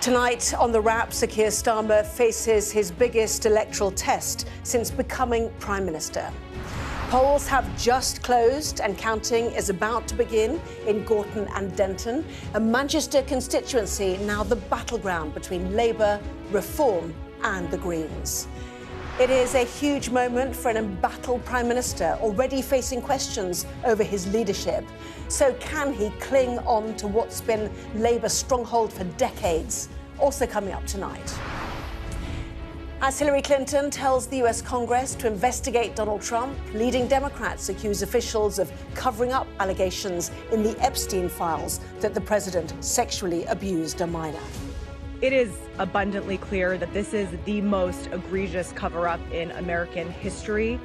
Tonight on The Wrap, Sir Keir Starmer faces his biggest electoral test since becoming Prime Minister. Polls have just closed and counting is about to begin in Gorton and Denton, a Manchester constituency now the battleground between Labour, Reform and the Greens. It is a huge moment for an embattled Prime Minister, already facing questions over his leadership. So can he cling on to what's been Labour's stronghold for decades? Also coming up tonight. As Hillary Clinton tells the US Congress to investigate Donald Trump, leading Democrats accuse officials of covering up allegations in the Epstein files that the president sexually abused a minor. It is abundantly clear that this is the most egregious cover-up in American history.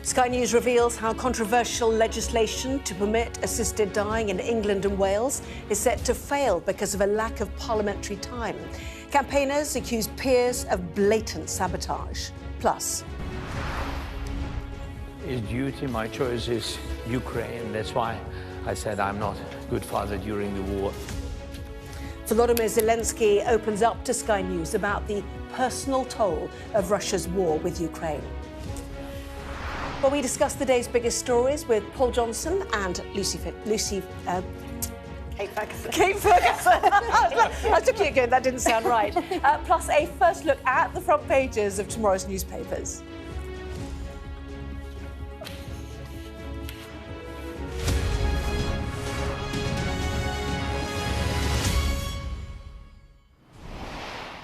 Sky News reveals how controversial legislation to permit assisted dying in England and Wales is set to fail because of a lack of parliamentary time. Campaigners accuse peers of blatant sabotage. Plus, Is duty, my choice is Ukraine. That's why I said I'm not a good father during the war. Volodymyr Zelensky opens up to Sky News about the personal toll of Russia's war with Ukraine. Well, we discuss the day's biggest stories with Paul Johnson and Kate Ferguson. Kate Ferguson. I was looking at going, that didn't sound right. Plus a first look at the front pages of tomorrow's newspapers.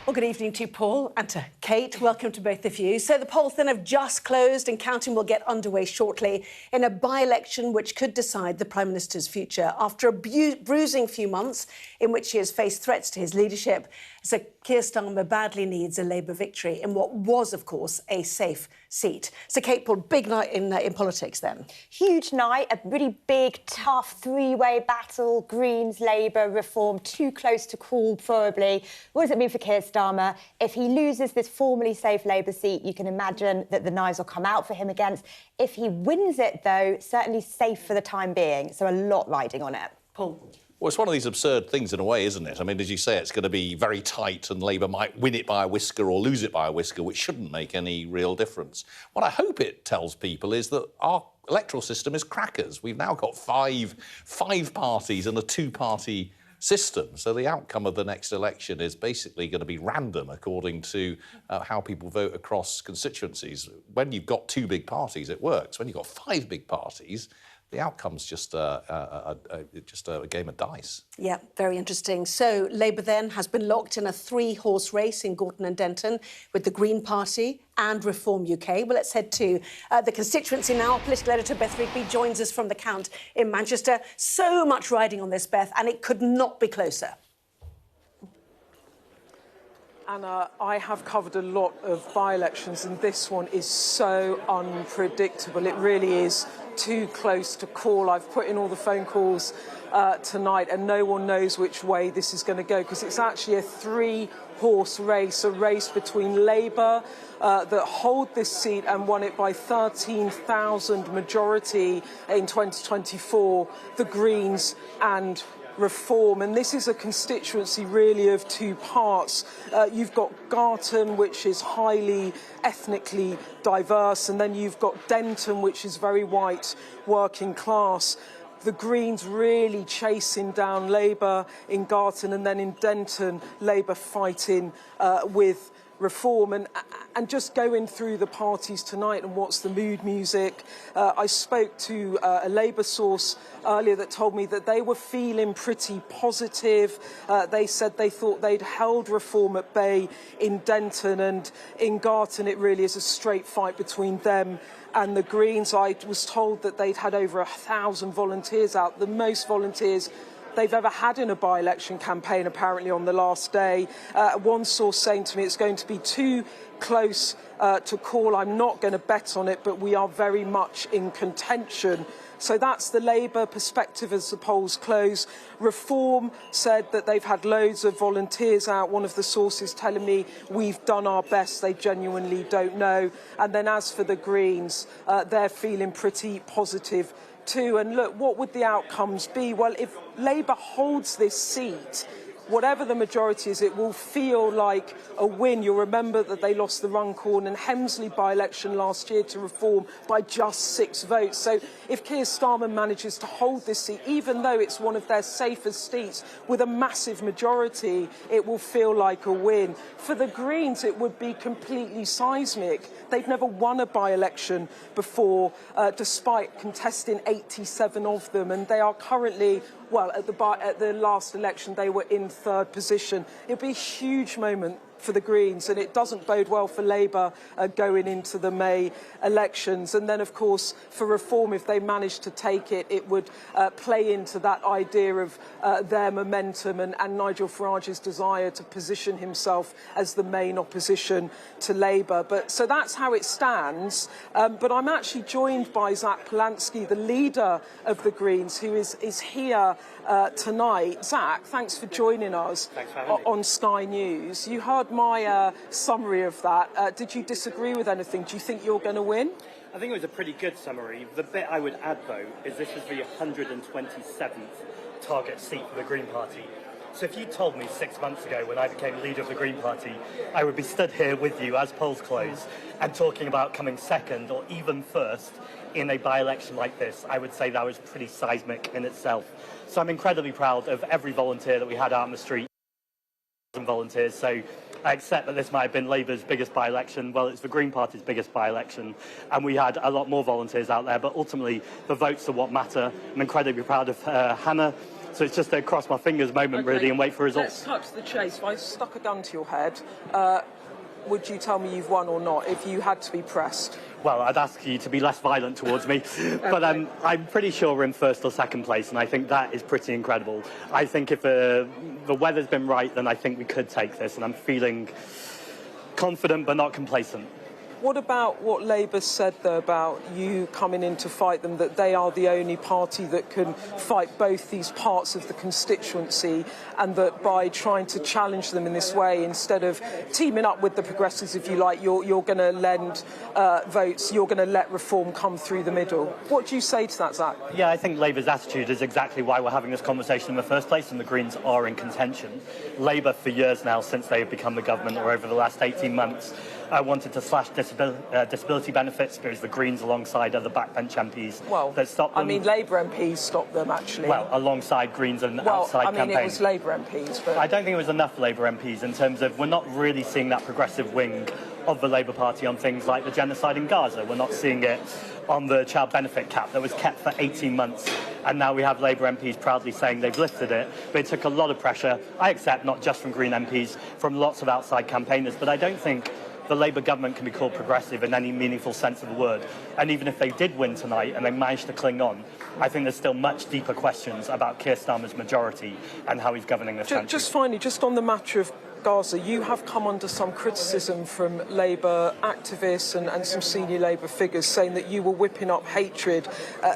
Well, good evening to Paul and to Kate. Welcome to both of you. So the polls then have just closed and counting will get underway shortly in a by-election which could decide the Prime Minister's future. After a bruising few months in which he has faced threats to his leadership, Sir Keir Starmer badly needs a Labour victory in what was, of course, a safe seat. So, Kate, Paul, big night in politics then. Huge night, a really big, tough three-way battle. Greens, Labour, Reform, too close to call, probably. What does it mean for Keir Starmer? If he loses this formally safe Labour seat, you can imagine that the knives will come out for him against. If he wins it, though, certainly safe for the time being. So a lot riding on it. Paul. Well, it's one of these absurd things in a way, isn't it? I mean, as you say, it's going to be very tight and Labour might win it by a whisker or lose it by a whisker, which shouldn't make any real difference. What I hope it tells people is that our electoral system is crackers. We've now got five parties and a two-party system. So the outcome of the next election is basically going to be random according to how people vote across constituencies. When you've got two big parties, it works. When you've got five big parties, the outcome's just a game of dice. Yeah, very interesting. So Labour then has been locked in a three-horse race in Gorton and Denton with the Green Party and Reform UK. Well, let's head to the constituency now. Political editor Beth Rigby joins us from the Count in Manchester. So much riding on this, Beth, and it could not be closer. Anna, I have covered a lot of by-elections and this one is so unpredictable. It really is too close to call. I've put in all the phone calls tonight and no one knows which way this is going to go because it's actually a three-horse race, a race between Labour that hold this seat and won it by 13,000 majority in 2024, the Greens and Reform, and this is a constituency really of two parts. You've got Garton, which is highly ethnically diverse, and then you've got Denton, which is very white, working class. The Greens really chasing down Labour in Garton, and then in Denton, Labour fighting with Reform, and just going through the parties tonight and what's the mood music. I spoke to a Labour source earlier that told me that they were feeling pretty positive. They said they thought they'd held Reform at bay in Denton, and in Garton it really is a straight fight between them and the Greens. I was told that they'd had over 1,000 volunteers out, the most volunteers they've ever had in a by-election campaign, apparently, on the last day. One source saying to me it's going to be too close to call. I'm not going to bet on it, but we are very much in contention. So that's the Labour perspective as the polls close. Reform said that they've had loads of volunteers out. One of the sources telling me we've done our best, they genuinely don't know. And then as for the Greens, they're feeling pretty positive too. And look, what would the outcomes be? Well, if Labour holds this seat, whatever the majority is, it will feel like a win. You'll remember that they lost the Runcorn and Hemsley by-election last year to Reform by just 6 votes. So if Keir Starmer manages to hold this seat, even though it's one of their safest seats with a massive majority, it will feel like a win. For the Greens, it would be completely seismic. They've never won a by-election before, despite contesting 87 of them, and they are currently, well, at the last election, they were in 3rd position. It'd be a huge moment for the Greens, and it doesn't bode well for Labour going into the May elections. And then, of course, for Reform, if they manage to take it, it would play into that idea of their momentum and Nigel Farage's desire to position himself as the main opposition to Labour. But so that's how it stands. But I'm actually joined by Zach Polanski, the leader of the Greens, who is here tonight. Zach, thanks for joining us on Sky News. You heard my summary of that. Did you disagree with anything? Do you think you're going to win? I think it was a pretty good summary. The bit I would add, though, is this is the 127th target seat for the Green Party. So if you told me 6 months ago, when I became leader of the Green Party, I would be stood here with you as polls close and talking about coming second or even first in a by-election like this, I would say that was pretty seismic in itself. So I'm incredibly proud of every volunteer that we had out on the street. Volunteers, so I accept that this might have been Labour's biggest by-election. Well, it's the Green Party's biggest by-election, and we had a lot more volunteers out there, but ultimately the votes are what matter. I'm incredibly proud of Hannah, so it's just a cross my fingers moment, really, and wait for results. Let's cut to the chase. If I stuck a gun to your head, would you tell me you've won or not if you had to be pressed? Well, I'd ask you to be less violent towards me, but I'm pretty sure we're in 1st or 2nd place, and I think that is pretty incredible. I think if the weather's been right, then I think we could take this, and I'm feeling confident but not complacent. What about what Labour said, though, about you coming in to fight them, that they are the only party that can fight both these parts of the constituency, and that by trying to challenge them in this way, instead of teaming up with the Progressives, if you like, you're going to lend votes, you're going to let Reform come through the middle? What do you say to that, Zach? Yeah, I think Labour's attitude is exactly why we're having this conversation in the first place, and the Greens are in contention. Labour, for years now, since they have become the government, or over the last 18 months, wanted to slash disability benefits, because the Greens, alongside other backbench MPs, that stopped them. I mean, Labour MPs stopped them, actually. Well, alongside Greens and outside campaigns. It was Labour MPs. But I don't think it was enough Labour MPs in terms of we're not really seeing that progressive wing of the Labour Party on things like the genocide in Gaza. We're not seeing it on the child benefit cap that was kept for 18 months. And now we have Labour MPs proudly saying they've lifted it. But it took a lot of pressure, I accept, not just from Green MPs, from lots of outside campaigners. But I don't think the Labour government can be called progressive in any meaningful sense of the word. And even if they did win tonight and they managed to cling on, I think there's still much deeper questions about Keir Starmer's majority and how he's governing this country. Just finally, just on the matter of Gaza, you have come under some criticism from Labour activists and some senior Labour figures saying that you were whipping up hatred,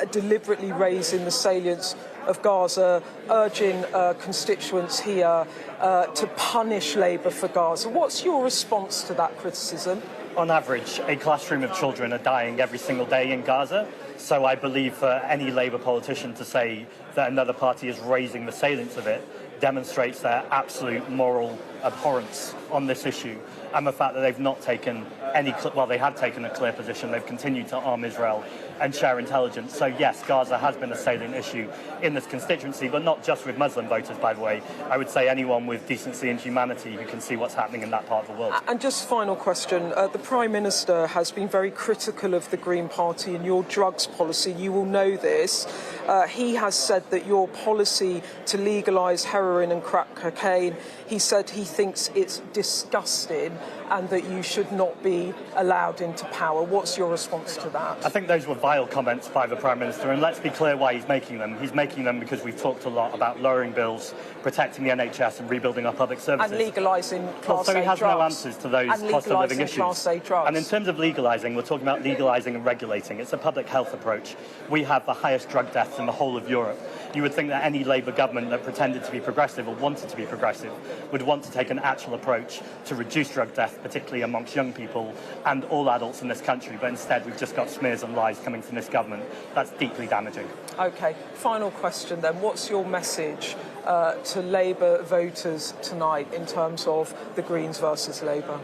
deliberately raising the salience of Gaza, urging constituents here to punish Labour for Gaza. What's your response to that criticism? On average, a classroom of children are dying every single day in Gaza. So I believe for any Labour politician to say that another party is raising the salience of it demonstrates their absolute moral abhorrence on this issue, and the fact that they've not taken any, well, they have taken a clear position. They've continued to arm Israel and share intelligence. So yes, Gaza has been a salient issue in this constituency, but not just with Muslim voters, by the way. I would say anyone with decency and humanity who can see what's happening in that part of the world. And just final question, the Prime Minister has been very critical of the Green Party and your drugs policy. You will know this. He has said that your policy to legalise heroin and crack cocaine, he said he thinks it's disgusting and that you should not be allowed into power. What's your response to that? I think those were vile comments by the Prime Minister, and let's be clear why he's making them. He's making them because we've talked a lot about lowering bills, protecting the NHS and rebuilding our public services. And legalising Class A drugs. So he has no answers to those cost of living issues. Class A drugs. And in terms of legalising, we're talking about legalising and regulating. It's a public health approach. We have the highest drug deaths in the whole of Europe. You would think that any Labour government that pretended to be progressive or wanted to be progressive would want to take an actual approach to reduce drug death, particularly amongst young people and all adults in this country. But instead, we've just got smears and lies coming from this government. That's deeply damaging. OK, final question then. What's your message to Labour voters tonight in terms of the Greens versus Labour?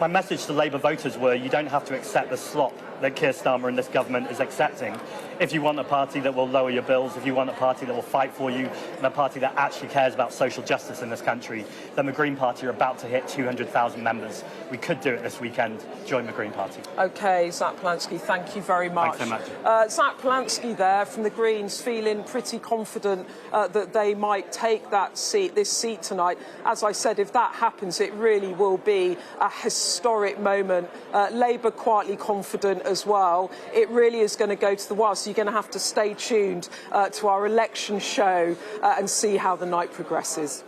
My message to Labour voters were you don't have to accept the slop that Keir Starmer and this government is accepting. If you want a party that will lower your bills, if you want a party that will fight for you, and a party that actually cares about social justice in this country, then the Green Party are about to hit 200,000 members. We could do it this weekend. Join the Green Party. OK, Zach Polansky, thank you very much. Thanks so much. Zach Polansky there from the Greens, feeling pretty confident that they might take this seat tonight. As I said, if that happens, it really will be a historic moment. Labour quietly confident as well. It really is going to go to the wire, so you're going to have to stay tuned to our election show and see how the night progresses.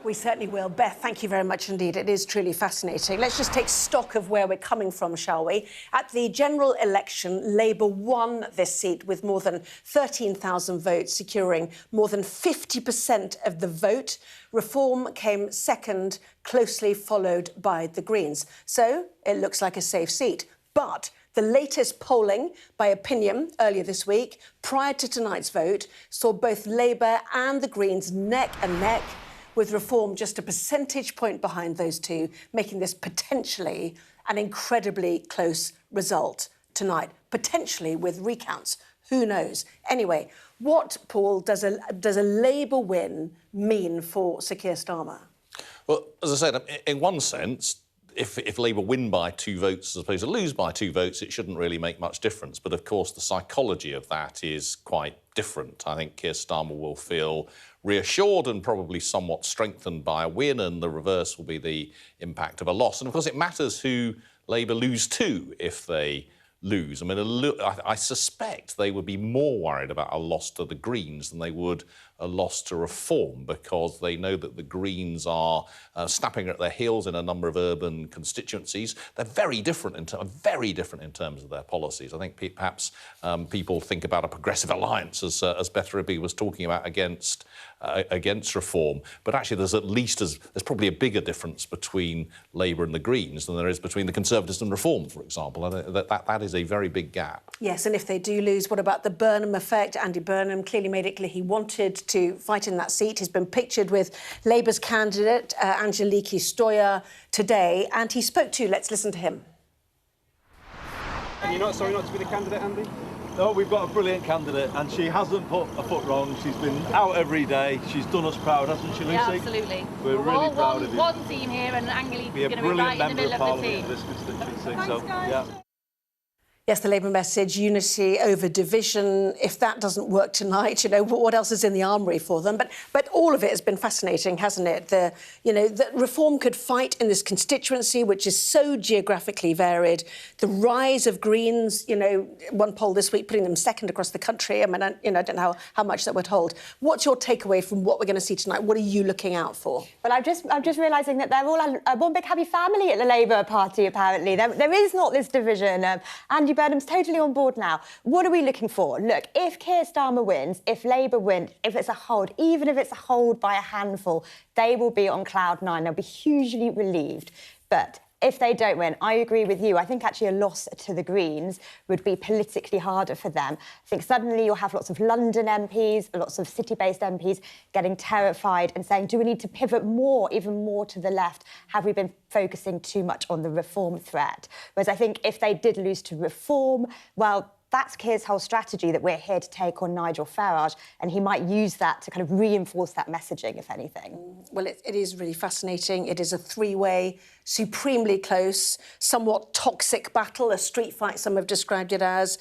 We certainly will. Beth, thank you very much indeed. It is truly fascinating. Let's just take stock of where we're coming from, shall we? At the general election, Labour won this seat with more than 13,000 votes, securing more than 50% of the vote. Reform came second, closely followed by the Greens. So it looks like a safe seat. But the latest polling by Opinion earlier this week, prior to tonight's vote, saw both Labour and the Greens neck and neck, with Reform just a percentage point behind those two, making this potentially an incredibly close result tonight, potentially with recounts. Who knows? Anyway, what, Paul, does a Labour win mean for Sir Keir Starmer? Well, as I said, in one sense, if Labour win by 2 votes as opposed to lose by 2 votes, it shouldn't really make much difference. But, of course, the psychology of that is quite different. I think Keir Starmer will feel reassured and probably somewhat strengthened by a win, and the reverse will be the impact of a loss. And, of course, it matters who Labour lose to if they lose. I mean, I suspect they would be more worried about a loss to the Greens than they would a loss to Reform, because they know that the Greens are snapping at their heels in a number of urban constituencies. They're very different in terms of their policies. I think perhaps people think about a progressive alliance, as Beth Ribby was talking about, against Reform. But actually, there's probably a bigger difference between Labour and the Greens than there is between the Conservatives and Reform, for example. And that is a very big gap. Yes, and if they do lose, what about the Burnham effect? Andy Burnham clearly made it clear he wanted to fight in that seat. He's been pictured with Labour's candidate, Angeliki Stoyer, today, and he spoke to, let's listen to him. And you're not sorry not to be the candidate, Andy? No, we've got a brilliant candidate, and she hasn't put a foot wrong. She's been out every day. She's done us proud, hasn't she, Lucy? Yeah, absolutely. We're really proud of you. One team here, and Angeliki is going to be right in the middle of the team. This constituency. Thanks, guys. Yeah. Yes, the Labour message, unity over division. If that doesn't work tonight, you know, what else is in the armoury for them? But all of it has been fascinating, hasn't it? That Reform could fight in this constituency, which is so geographically varied. The rise of Greens, one poll this week putting them second across the country. I mean, I don't know how much that would hold. What's your takeaway from what we're going to see tonight? What are you looking out for? Well, I'm just realising that they're all one big happy family at the Labour Party, apparently. There is not this division. Andy Burnham's totally on board now. What are we looking for? Look, if Keir Starmer wins, if Labour wins, if it's a hold, even if it's a hold by a handful, they will be on cloud 9. They'll be hugely relieved. But if they don't win, I agree with you. I think actually a loss to the Greens would be politically harder for them. I think suddenly you'll have lots of London MPs, lots of city-based MPs getting terrified and saying, do we need to pivot more, even more to the left? Have we been focusing too much on the Reform threat? Whereas I think if they did lose to Reform, well, that's Keir's whole strategy, that we're here to take on Nigel Farage, and he might use that to kind of reinforce that messaging, if anything. Well, it is really fascinating. It is a three-way, supremely close, somewhat toxic battle, a street fight, some have described it as,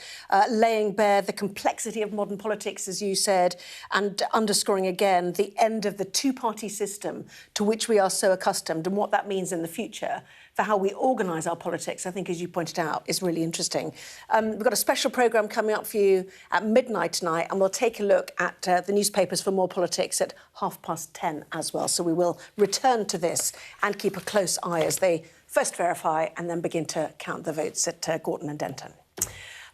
laying bare the complexity of modern politics, as you said, and underscoring again the end of the two-party system to which we are so accustomed, and what that means in the future for how we organise our politics, I think, as you pointed out, is really interesting. We've got a special programme coming up for you at midnight tonight, and we'll take a look at the newspapers for more politics at 10:30 as well. So we will return to this and keep a close eye as they first verify and then begin to count the votes at Gorton and Denton.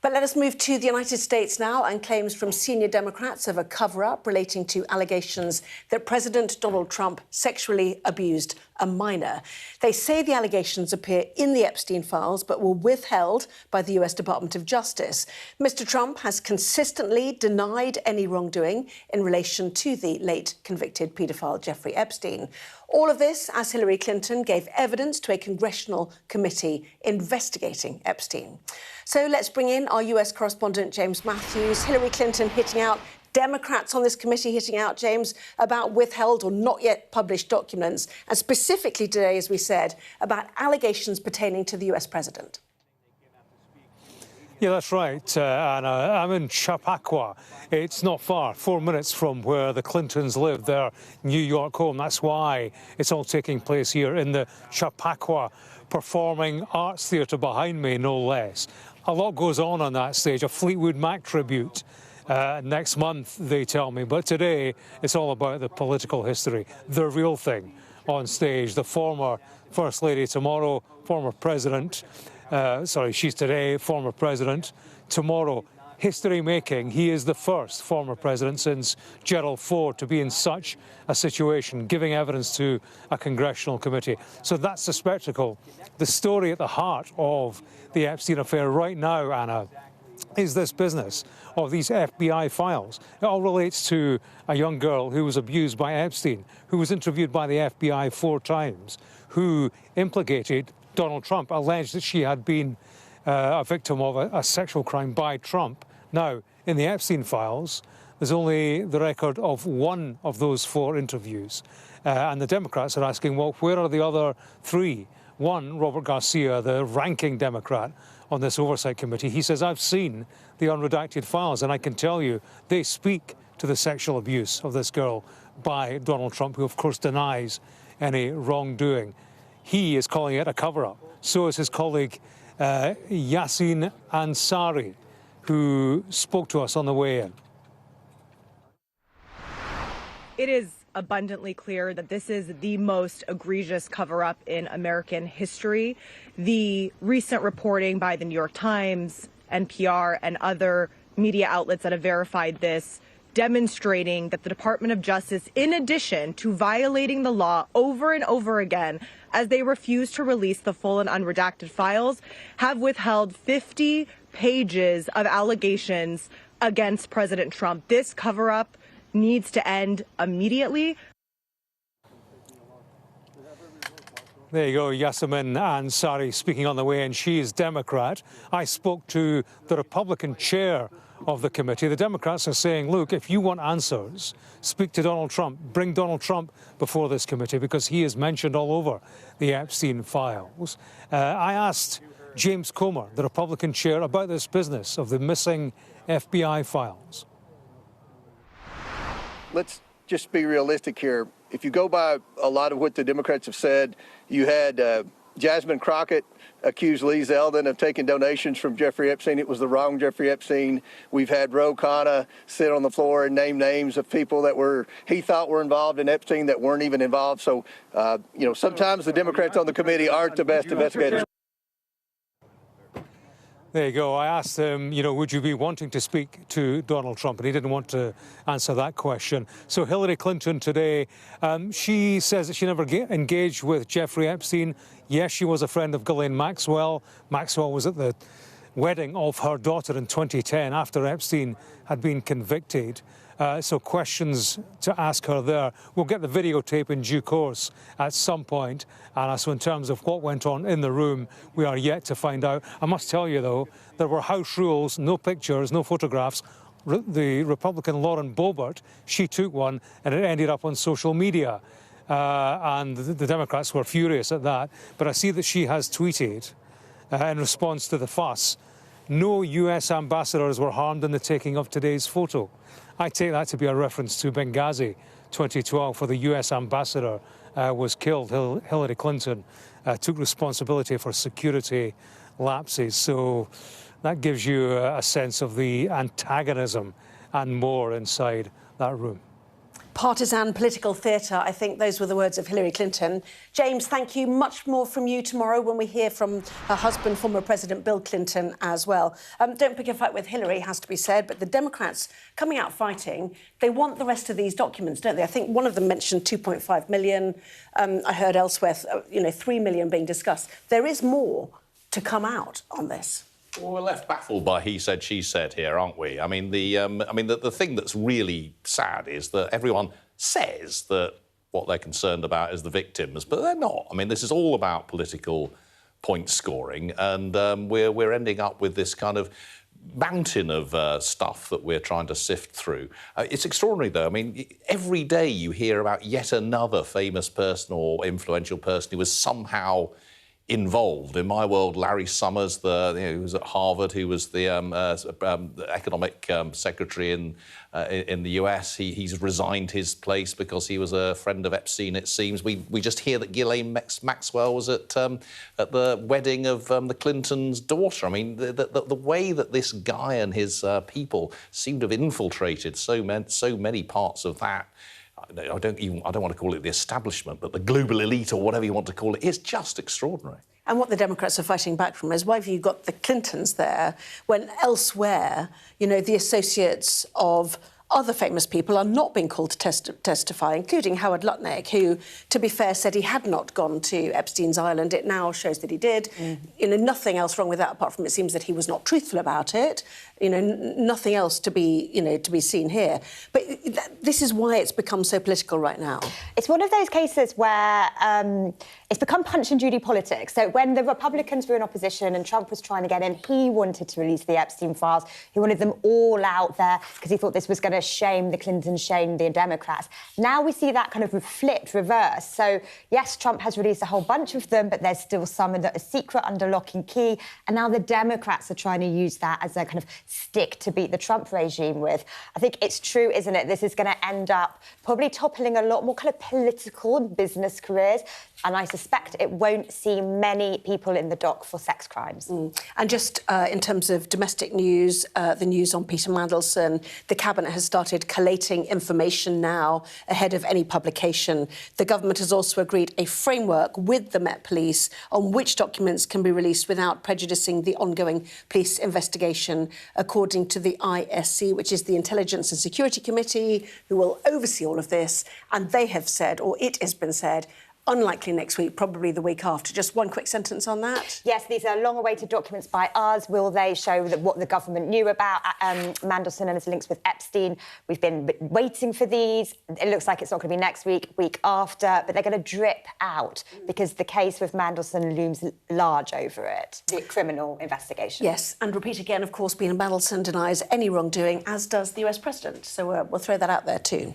But let us move to the United States now and claims from senior Democrats of a cover-up relating to allegations that President Donald Trump sexually abused a minor. They say the allegations appear in the Epstein files but were withheld by the US Department of Justice. Mr. Trump has consistently denied any wrongdoing in relation to the late convicted paedophile Jeffrey Epstein. All of this as Hillary Clinton gave evidence to a congressional committee investigating Epstein. So let's bring in our US correspondent, James Matthews. Hillary Clinton hitting out, Democrats on this committee hitting out, James, about withheld or not yet published documents, and specifically today, as we said, about allegations pertaining to the US president. Yeah, that's right, Anna. I'm in Chappaqua. It's not far, 4 minutes from where the Clintons live, their New York home. That's why it's all taking place here in the Chappaqua Performing Arts Theatre behind me, no less. A lot goes on that stage, a Fleetwood Mac tribute next month, they tell me. But today, it's all about the political history, the real thing on stage. The former First Lady tomorrow, former President, she's today, former President. Tomorrow, history-making. He is the first former president since Gerald Ford to be in such a situation, giving evidence to a congressional committee. So that's the spectacle. The story at the heart of the Epstein affair right now, Anna, is this business of these FBI files. It all relates to a young girl who was abused by Epstein, who was interviewed by the FBI 4 times, who implicated Donald Trump, alleged that she had been a victim of a sexual crime by Trump. Now, in the Epstein files, there's only the record of 1 of those 4 interviews. And the Democrats are asking, well, where are the other 3? One, Robert Garcia, the ranking Democrat on this oversight committee, he says, I've seen the unredacted files, and I can tell you they speak to the sexual abuse of this girl by Donald Trump, who, of course, denies any wrongdoing. He is calling it a cover-up. So is his colleague Yasin Ansari, who spoke to us on the way in. It is abundantly clear that this is the most egregious cover-up in American history. The recent reporting by the New York Times, NPR, and other media outlets that have verified this, demonstrating that the Department of Justice, in addition to violating the law over and over again, as they refuse to release the full and unredacted files, have withheld 50 pages of allegations against President Trump. This cover-up needs to end immediately. There you go, Yasin Ansari speaking on the way in. She is Democrat. I spoke to the Republican chair of the committee. The Democrats are saying, look, if you want answers, speak to Donald Trump. Bring Donald Trump before this committee because he is mentioned all over the Epstein files. I asked James Comer, the Republican chair, about this business of the missing FBI files. Let's just be realistic here. If you go by a lot of what the Democrats have said, you had Jasmine Crockett accused Lee Zeldin of taking donations from Jeffrey Epstein. It was the wrong Jeffrey Epstein. We've had Ro Khanna sit on the floor and name names of people that he thought were involved in Epstein that weren't even involved. So, sometimes the Democrats on the committee aren't the best investigators. There you go. I asked him, would you be wanting to speak to Donald Trump? And he didn't want to answer that question. So Hillary Clinton today, she says that she never engaged with Jeffrey Epstein. Yes, she was a friend of Ghislaine Maxwell. Maxwell was at the wedding of her daughter in 2010 after Epstein had been convicted. So questions to ask her there. We'll get the videotape in due course at some point. And so in terms of what went on in the room, we are yet to find out. I must tell you, though, there were house rules, no pictures, no photographs. The Republican Lauren Boebert, she took one, and it ended up on social media. And the Democrats were furious at that. But I see that she has tweeted in response to the fuss, no US ambassadors were harmed in the taking of today's photo. I take that to be a reference to Benghazi 2012, where the US ambassador was killed. Hillary Clinton took responsibility for security lapses. So that gives you a sense of the antagonism and more inside that room. partisan political theatre. I think those were the words of Hillary Clinton. James, thank you. Much more from you tomorrow when we hear from her husband, former President Bill Clinton, as well. Don't pick a fight with Hillary, has to be said, but the Democrats coming out fighting, they want the rest of these documents, don't they? I think one of them mentioned 2.5 million. I heard elsewhere, 3 million being discussed. There is more to come out on this. Well, we're left baffled by he said, she said here, aren't we? I mean, the thing that's really sad is that everyone says that what they're concerned about is the victims, but they're not. I mean, this is all about political point scoring, and we're ending up with this kind of mountain of stuff that we're trying to sift through. It's extraordinary, though. I mean, every day you hear about yet another famous person or influential person who was somehow involved. In my world, Larry Summers, who was at Harvard, who was the economic secretary in the US. He's resigned his place because he was a friend of Epstein, it seems. We just hear that Ghislaine Maxwell was at the wedding of the Clintons' daughter. I mean, the way that this guy and his people seem to have infiltrated so many parts of that. I don't want to call it the establishment, but the global elite or whatever you want to call it, is just extraordinary. And what the Democrats are fighting back from is, why have you got the Clintons there when elsewhere, the associates of other famous people are not being called to testify, including Howard Lutnick, who, to be fair, said he had not gone to Epstein's Island. It now shows that he did. Nothing else wrong with that, apart from it seems that he was not truthful about it. Nothing else to be seen here. But this is why it's become so political right now. It's one of those cases where it's become Punch and Judy politics. So when the Republicans were in opposition and Trump was trying to get in, he wanted to release the Epstein files. He wanted them all out there because he thought this was going to shame the Clintons, shame the Democrats. Now we see that kind of flipped, reversed. So, yes, Trump has released a whole bunch of them, but there's still some that are secret under lock and key. And now the Democrats are trying to use that as their kind of stick to beat the Trump regime with. I think it's true, isn't it? This is going to end up probably toppling a lot more kind of political and business careers. And I suspect it won't see many people in the dock for sex crimes. And just in terms of domestic news, the news on Peter Mandelson, the Cabinet has started collating information now ahead of any publication. The government has also agreed a framework with the Met Police on which documents can be released without prejudicing the ongoing police investigation, according to the ISC, which is the Intelligence and Security Committee, who will oversee all of this. And they have said, or it has been said, unlikely next week, probably the week after. Just one quick sentence on that. Yes, these are long-awaited documents by us. Will they show what the government knew about Mandelson and his links with Epstein? We've been waiting for these. It looks like it's not going to be next week, week after, but they're going to drip out because the case with Mandelson looms large over it, the criminal investigation. Yes, and repeat again, of course, Peter Mandelson denies any wrongdoing, as does the US President. So we'll throw that out there too.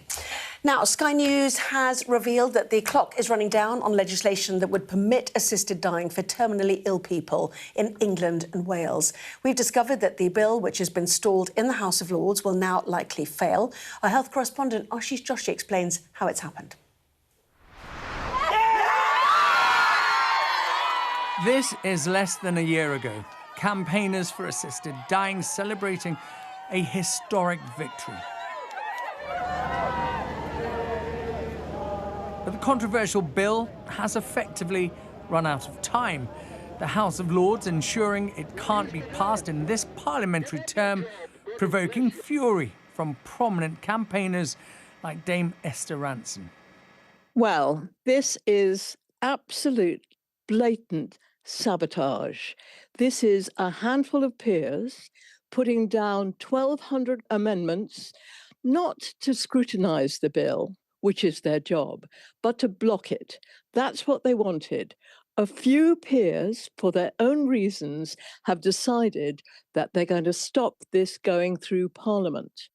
Now, Sky News has revealed that the clock is running down on legislation that would permit assisted dying for terminally ill people in England and Wales. We've discovered that the bill, which has been stalled in the House of Lords, will now likely fail. Our health correspondent, Ashish Joshi, explains how it's happened. This is less than a year ago. Campaigners for assisted dying celebrating a historic victory. But the controversial bill has effectively run out of time. The House of Lords ensuring it can't be passed in this parliamentary term, provoking fury from prominent campaigners like Dame Esther Ranson. Well, this is absolute blatant sabotage. This is a handful of peers putting down 1,200 amendments, not to scrutinise the bill, which is their job, but to block it. That's what they wanted. A few peers, for their own reasons, have decided that they're going to stop this going through Parliament.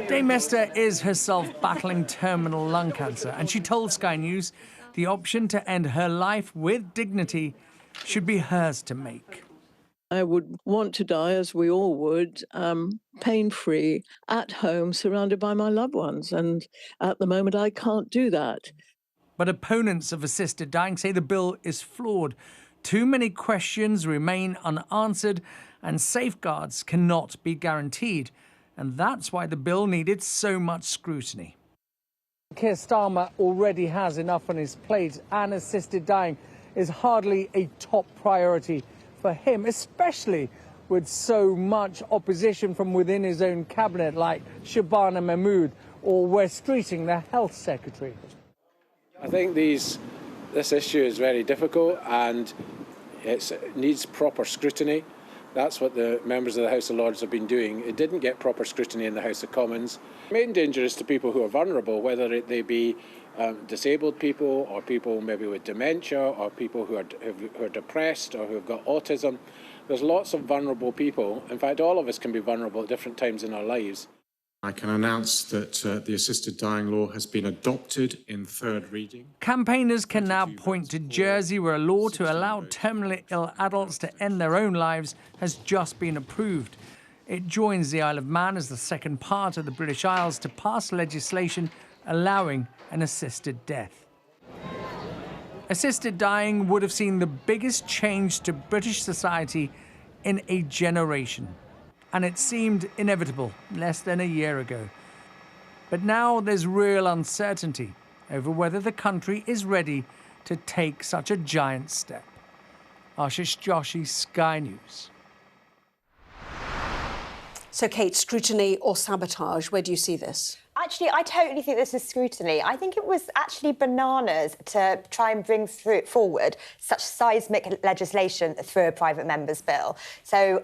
Dame Esther is herself battling terminal lung cancer, and she told Sky News the option to end her life with dignity should be hers to make. I would want to die, as we all would, pain-free, at home, surrounded by my loved ones. And at the moment, I can't do that. But opponents of assisted dying say the bill is flawed. Too many questions remain unanswered and safeguards cannot be guaranteed. And that's why the bill needed so much scrutiny. Keir Starmer already has enough on his plate, and assisted dying is hardly a top priority for him, especially with so much opposition from within his own cabinet, like Shabana Mahmood or Wes Streeting, the health secretary. I think this issue is very difficult and it needs proper scrutiny. That's what the members of the House of Lords have been doing. It didn't get proper scrutiny in the House of Commons. The main danger is to people who are vulnerable, whether they be disabled people or people maybe with dementia or people who are depressed or who have got autism. There's lots of vulnerable people. In fact, all of us can be vulnerable at different times in our lives. I can announce that the assisted dying law has been adopted in third reading. Campaigners can now point to Jersey, where a law to allow terminally ill adults to end their own lives has just been approved. It joins the Isle of Man as the second part of the British Isles to pass legislation allowing an assisted death. Assisted dying would have seen the biggest change to British society in a generation. And it seemed inevitable less than a year ago. But now there's real uncertainty over whether the country is ready to take such a giant step. Ashish Joshi, Sky News. So, Kate, scrutiny or sabotage, where do you see this? Actually, I totally think this is scrutiny. I think it was actually bananas to try and bring forward such seismic legislation through a private member's bill. So,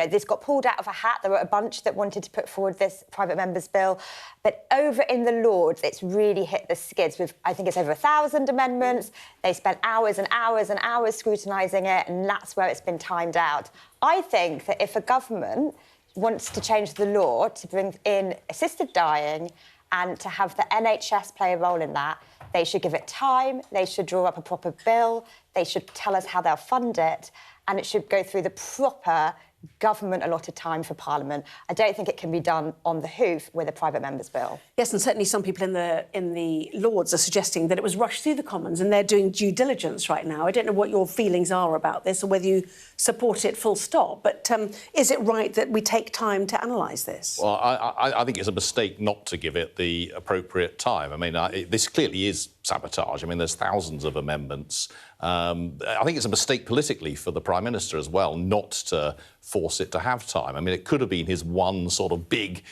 this got pulled out of a hat. There were a bunch that wanted to put forward this private member's bill. But over in the Lords, it's really hit the skids with, I think it's over 1,000 amendments. They spent hours and hours and hours scrutinising it, and that's where it's been timed out. I think that if a government wants to change the law to bring in assisted dying and to have the NHS play a role in that, they should give it time, they should draw up a proper bill, they should tell us how they'll fund it, and it should go through the proper government-allotted time for Parliament. I don't think it can be done on the hoof with a private member's bill. Yes, and certainly some people in the Lords are suggesting that it was rushed through the Commons and they're doing due diligence right now. I don't know what your feelings are about this or whether you support it full stop, but is it right that we take time to analyse this? Well, I think it's a mistake not to give it the appropriate time. I mean, this clearly is sabotage. I mean, there's thousands of amendments. I think it's a mistake politically for the Prime Minister as well not to force it to have time. I mean, it could have been his one sort of big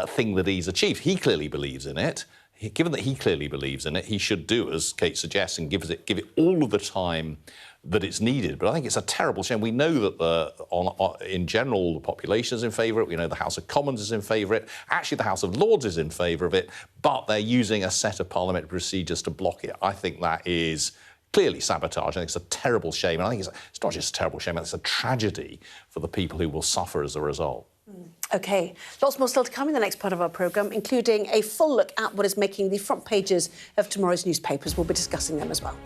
thing that he's achieved. He clearly believes in it. Given that he clearly believes in it, he should do as Kate suggests and give it all of the time that it's needed. But I think it's a terrible shame. We know that in general the population is in favour of it. We know the House of Commons is in favour of it. Actually, the House of Lords is in favour of it. But they're using a set of parliamentary procedures to block it. I think that is clearly sabotage. I think it's a terrible shame. And I think it's not just a terrible shame, it's a tragedy for the people who will suffer as a result. OK, lots more still to come in the next part of our programme, including a full look at what is making the front pages of tomorrow's newspapers. We'll be discussing them as well.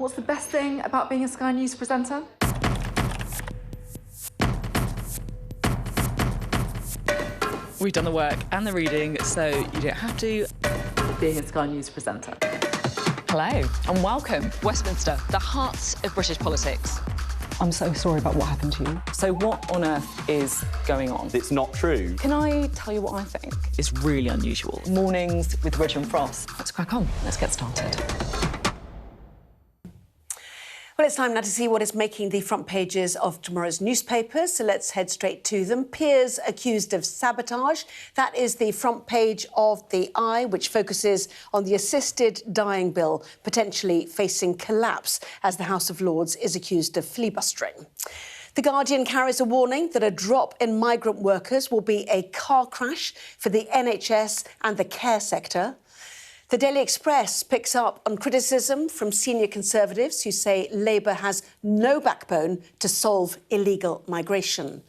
What's the best thing about being a Sky News presenter? We've done the work and the reading, so you don't have to. Being a Sky News presenter. Hello and welcome. Westminster, the heart of British politics. I'm so sorry about what happened to you. So what on earth is going on? It's not true. Can I tell you what I think? It's really unusual. Mornings with Rich and Frost. Let's crack on. Let's get started. Well, it's time now to see what is making the front pages of tomorrow's newspapers, so let's head straight to them. Peers accused of sabotage. That is the front page of The Eye, which focuses on the assisted dying bill potentially facing collapse as the House of Lords is accused of filibustering. The Guardian carries a warning that a drop in migrant workers will be a car crash for the NHS and the care sector. The Daily Express picks up on criticism from senior Conservatives who say Labour has no backbone to solve illegal migration.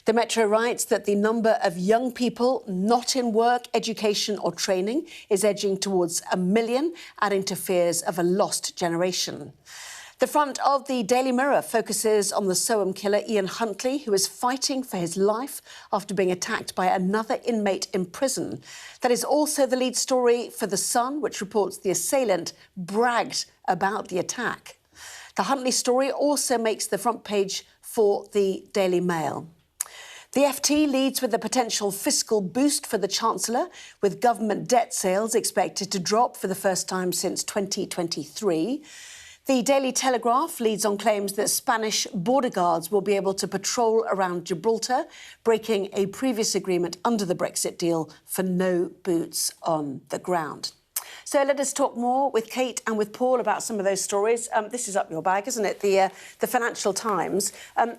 The Metro writes that the number of young people not in work, education or training is edging towards 1 million, adding to fears of a lost generation. The front of the Daily Mirror focuses on the Soham killer Ian Huntley, who is fighting for his life after being attacked by another inmate in prison. That is also the lead story for The Sun, which reports the assailant bragged about the attack. The Huntley story also makes the front page for the Daily Mail. The FT leads with a potential fiscal boost for the Chancellor, with government debt sales expected to drop for the first time since 2023. The Daily Telegraph leads on claims that Spanish border guards will be able to patrol around Gibraltar, breaking a previous agreement under the Brexit deal for no boots on the ground. So let us talk more with Kate and with Paul about some of those stories. This is up your bag, isn't it? The Financial Times,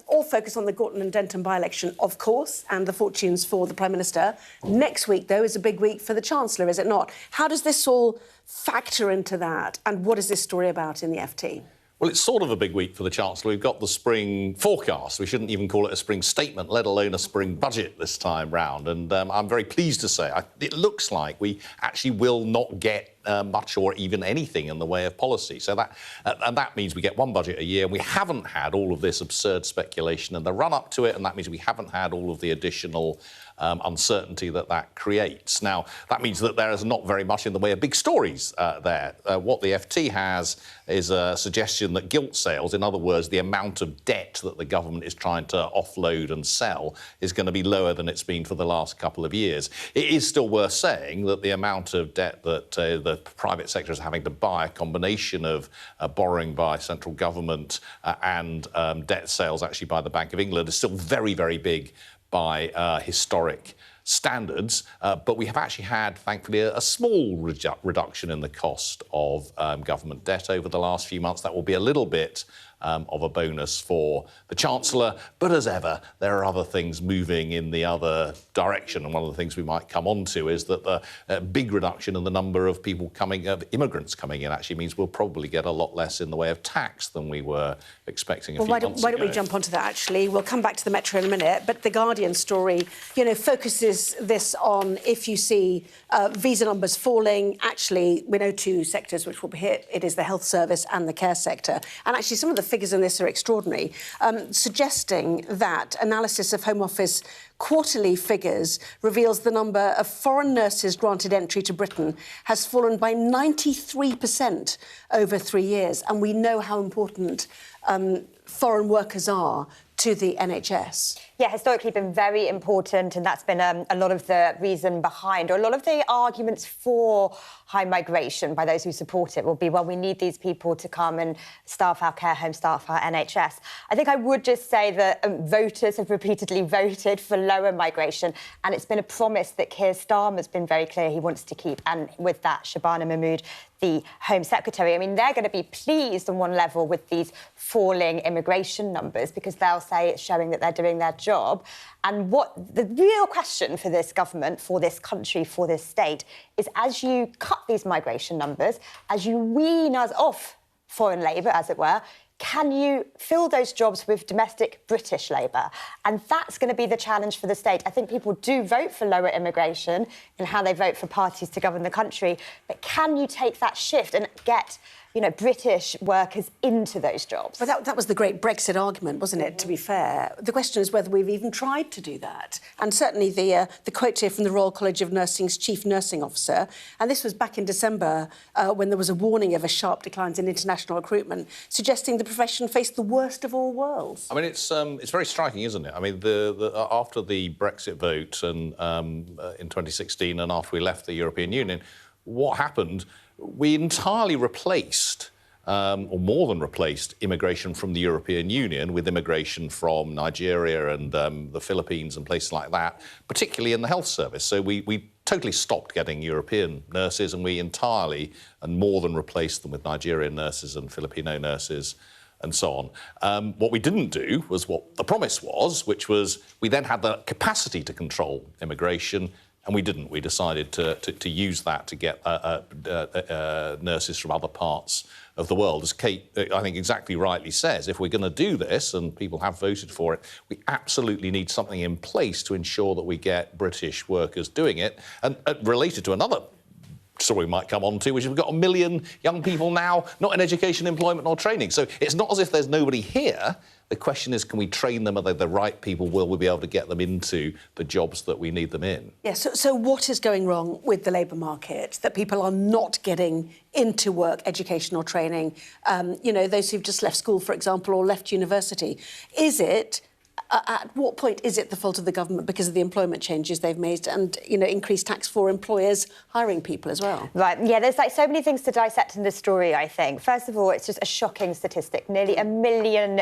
all focus on the Gorton and Denton by-election, of course, and the fortunes for the Prime Minister. Next week, though, is a big week for the Chancellor, is it not? How does this all factor into that? And what is this story about in the FT? Well, it's sort of a big week for the Chancellor. We've got the spring forecast. We shouldn't even call it a spring statement, let alone a spring budget this time round. And I'm very pleased to say it looks like we actually will not get much or even anything in the way of policy. So that means we get one budget a year. We haven't had all of this absurd speculation in the run-up to it, and that means we haven't had all of the additional uncertainty that creates. Now, that means that there is not very much in the way of big stories there. What the FT has is a suggestion that gilt sales, in other words, the amount of debt that the government is trying to offload and sell, is going to be lower than it's been for the last couple of years. It is still worth saying that the amount of debt that the private sector is having to buy, a combination of borrowing by central government and debt sales actually by the Bank of England, is still very, very big by historic standards, but we have actually had, thankfully, a small reduction in the cost of government debt over the last few months. That will be a little bit of a bonus for the Chancellor, but as ever, there are other things moving in the other direction, and one of the things we might come on to is that the big reduction in the number of immigrants coming in actually means we'll probably get a lot less in the way of tax than we were expecting a few months ago. Why don't we jump onto that, actually? We'll come back to the Metro in a minute, but the Guardian story, focuses this on if you see visa numbers falling. Actually, we know two sectors which will be hit. It is the health service and the care sector. And actually, some of the figures in this are extraordinary, suggesting that analysis of Home Office quarterly figures reveals the number of foreign nurses granted entry to Britain has fallen by 93% over 3 years. And we know how important foreign workers are to the NHS. Yeah, historically been very important, and that's been a lot of the reason behind, or a lot of the arguments for high migration by those who support it will be, well, we need these people to come and staff our care homes, staff our NHS. I think I would just say that voters have repeatedly voted for lower migration, and it's been a promise that Keir Starmer's been very clear he wants to keep, and with that, Shabana Mahmood, the Home Secretary. I mean, they're going to be pleased on one level with these falling immigration numbers because they'll say it's showing that they're doing their job. And what the real question for this government, for this country, for this state, is as you cut these migration numbers, as you wean us off foreign labour, as it were, can you fill those jobs with domestic British labour? And that's going to be the challenge for the state. I think people do vote for lower immigration in how they vote for parties to govern the country. But can you take that shift and get, British workers into those jobs. Well, that was the great Brexit argument, wasn't it, to be fair? The question is whether we've even tried to do that. And certainly the quote here from the Royal College of Nursing's chief nursing officer, and this was back in December when there was a warning of a sharp decline in international recruitment, suggesting the profession faced the worst of all worlds. I mean, it's very striking, isn't it? I mean, after the Brexit vote and in 2016 and after we left the European Union, what happened? We entirely replaced, or more than replaced, immigration from the European Union with immigration from Nigeria and the Philippines and places like that, particularly in the health service. So we totally stopped getting European nurses, and we entirely and more than replaced them with Nigerian nurses and Filipino nurses and so on. What we didn't do was what the promise was, which was we then had the capacity to control immigration, and we didn't. We decided to use that to get nurses from other parts of the world. As Kate, I think, exactly rightly says, if we're going to do this, and people have voted for it, we absolutely need something in place to ensure that we get British workers doing it. And related to another story we might come on to, which is we've got 1 million young people now not in education, employment or training. So it's not as if there's nobody here. The question is, can we train them? Are they the right people? Will we be able to get them into the jobs that we need them in? Yeah, so what is going wrong with the labour market that people are not getting into work, education or training? Those who've just left school, for example, or left university. Is it... At what point is it the fault of the government because of the employment changes they've made and, increased tax for employers hiring people as well? Right, yeah, there's so many things to dissect in this story, I think. First of all, it's just a shocking statistic. Nearly a million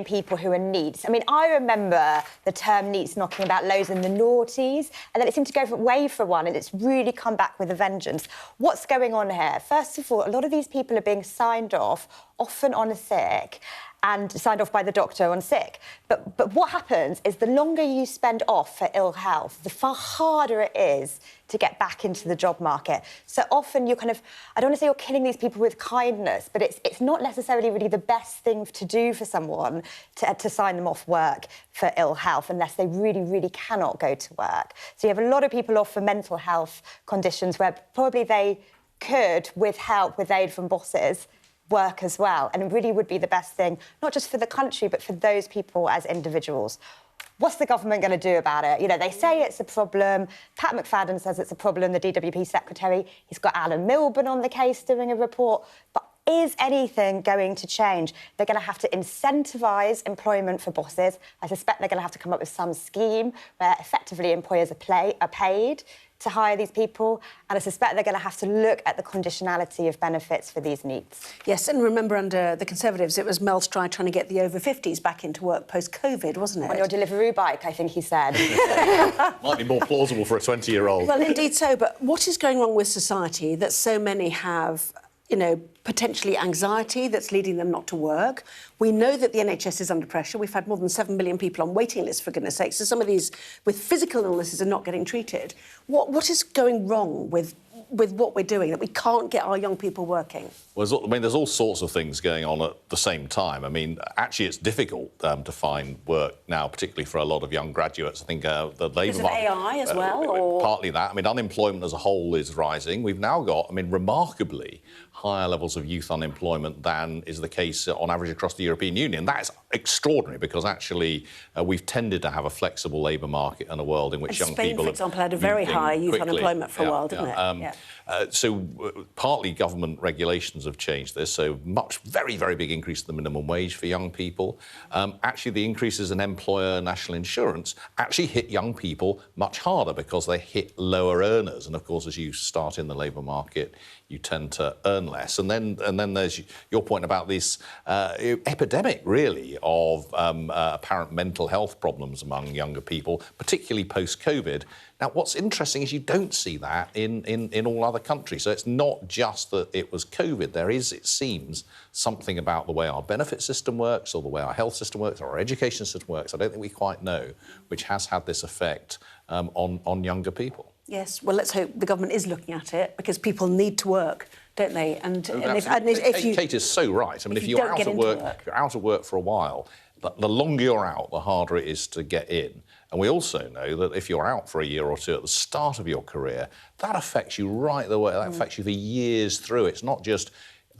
people who are NEETs. I mean, I remember the term NEETs knocking about loads in the noughties, and then it seemed to go away for one, and it's really come back with a vengeance. What's going on here? First of all, a lot of these people are being signed off, often on sick, and signed off by the doctor on sick. But what happens is the longer you spend off for ill health, the far harder it is to get back into the job market. So often you're I don't want to say you're killing these people with kindness, but it's not necessarily really the best thing to do for someone to sign them off work for ill health unless they really, really cannot go to work. So you have a lot of people off for mental health conditions where probably they could, with help, with aid from bosses, work as well, and it really would be the best thing, not just for the country, but for those people as individuals. What's the government going to do about it? They say it's a problem. Pat McFadden says it's a problem, the DWP secretary. He's got Alan Milburn on the case doing a report. But is anything going to change? They're going to have to incentivise employment for bosses. I suspect they're going to have to come up with some scheme where effectively employers are paid to hire these people, and I suspect they're going to have to look at the conditionality of benefits for these NEETs. Yes, and remember under the Conservatives, it was Mel Stride trying to get the over-50s back into work post-COVID, wasn't it? On your Deliveroo bike, I think he said. Might be more plausible for a 20-year-old. Well, indeed so, but what is going wrong with society that so many have, potentially anxiety that's leading them not to work? We know that the NHS is under pressure. We've had more than 7 million people on waiting lists, for goodness sake. So some of these with physical illnesses are not getting treated. What is going wrong with what we're doing, that we can't get our young people working? Well, there's all sorts of things going on at the same time. I mean, actually, it's difficult to find work now, particularly for a lot of young graduates. I think the labour market... AI as well? Or... Partly that. I mean, unemployment as a whole is rising. We've now got, remarkably higher levels of youth unemployment than is the case on average across the European Union. That's extraordinary because actually we've tended to have a flexible labour market and a world in which young Spain, people... for example, had a very high youth unemployment for a while, didn't it? So partly government regulations have changed this, so very, very big increase in the minimum wage for young people. Actually, the increases in employer national insurance actually hit young people much harder because they hit lower earners. And, of course, as you start in the labour market, you tend to earn less. And then there's your point about this epidemic, really, of apparent mental health problems among younger people, particularly post-COVID. Now, what's interesting is you don't see that in all other countries. So it's not just that it was COVID. There is, it seems, something about the way our benefit system works or the way our health system works or our education system works, I don't think we quite know, which has had this effect on younger people. Yes, well, let's hope the government is looking at it because people need to work, don't they? And if Kate is so right. I mean, if you're out of work for a while, the longer you're out, the harder it is to get in. And we also know that if you're out for a year or two at the start of your career, that affects you right the way. That affects you for years through. It's not just,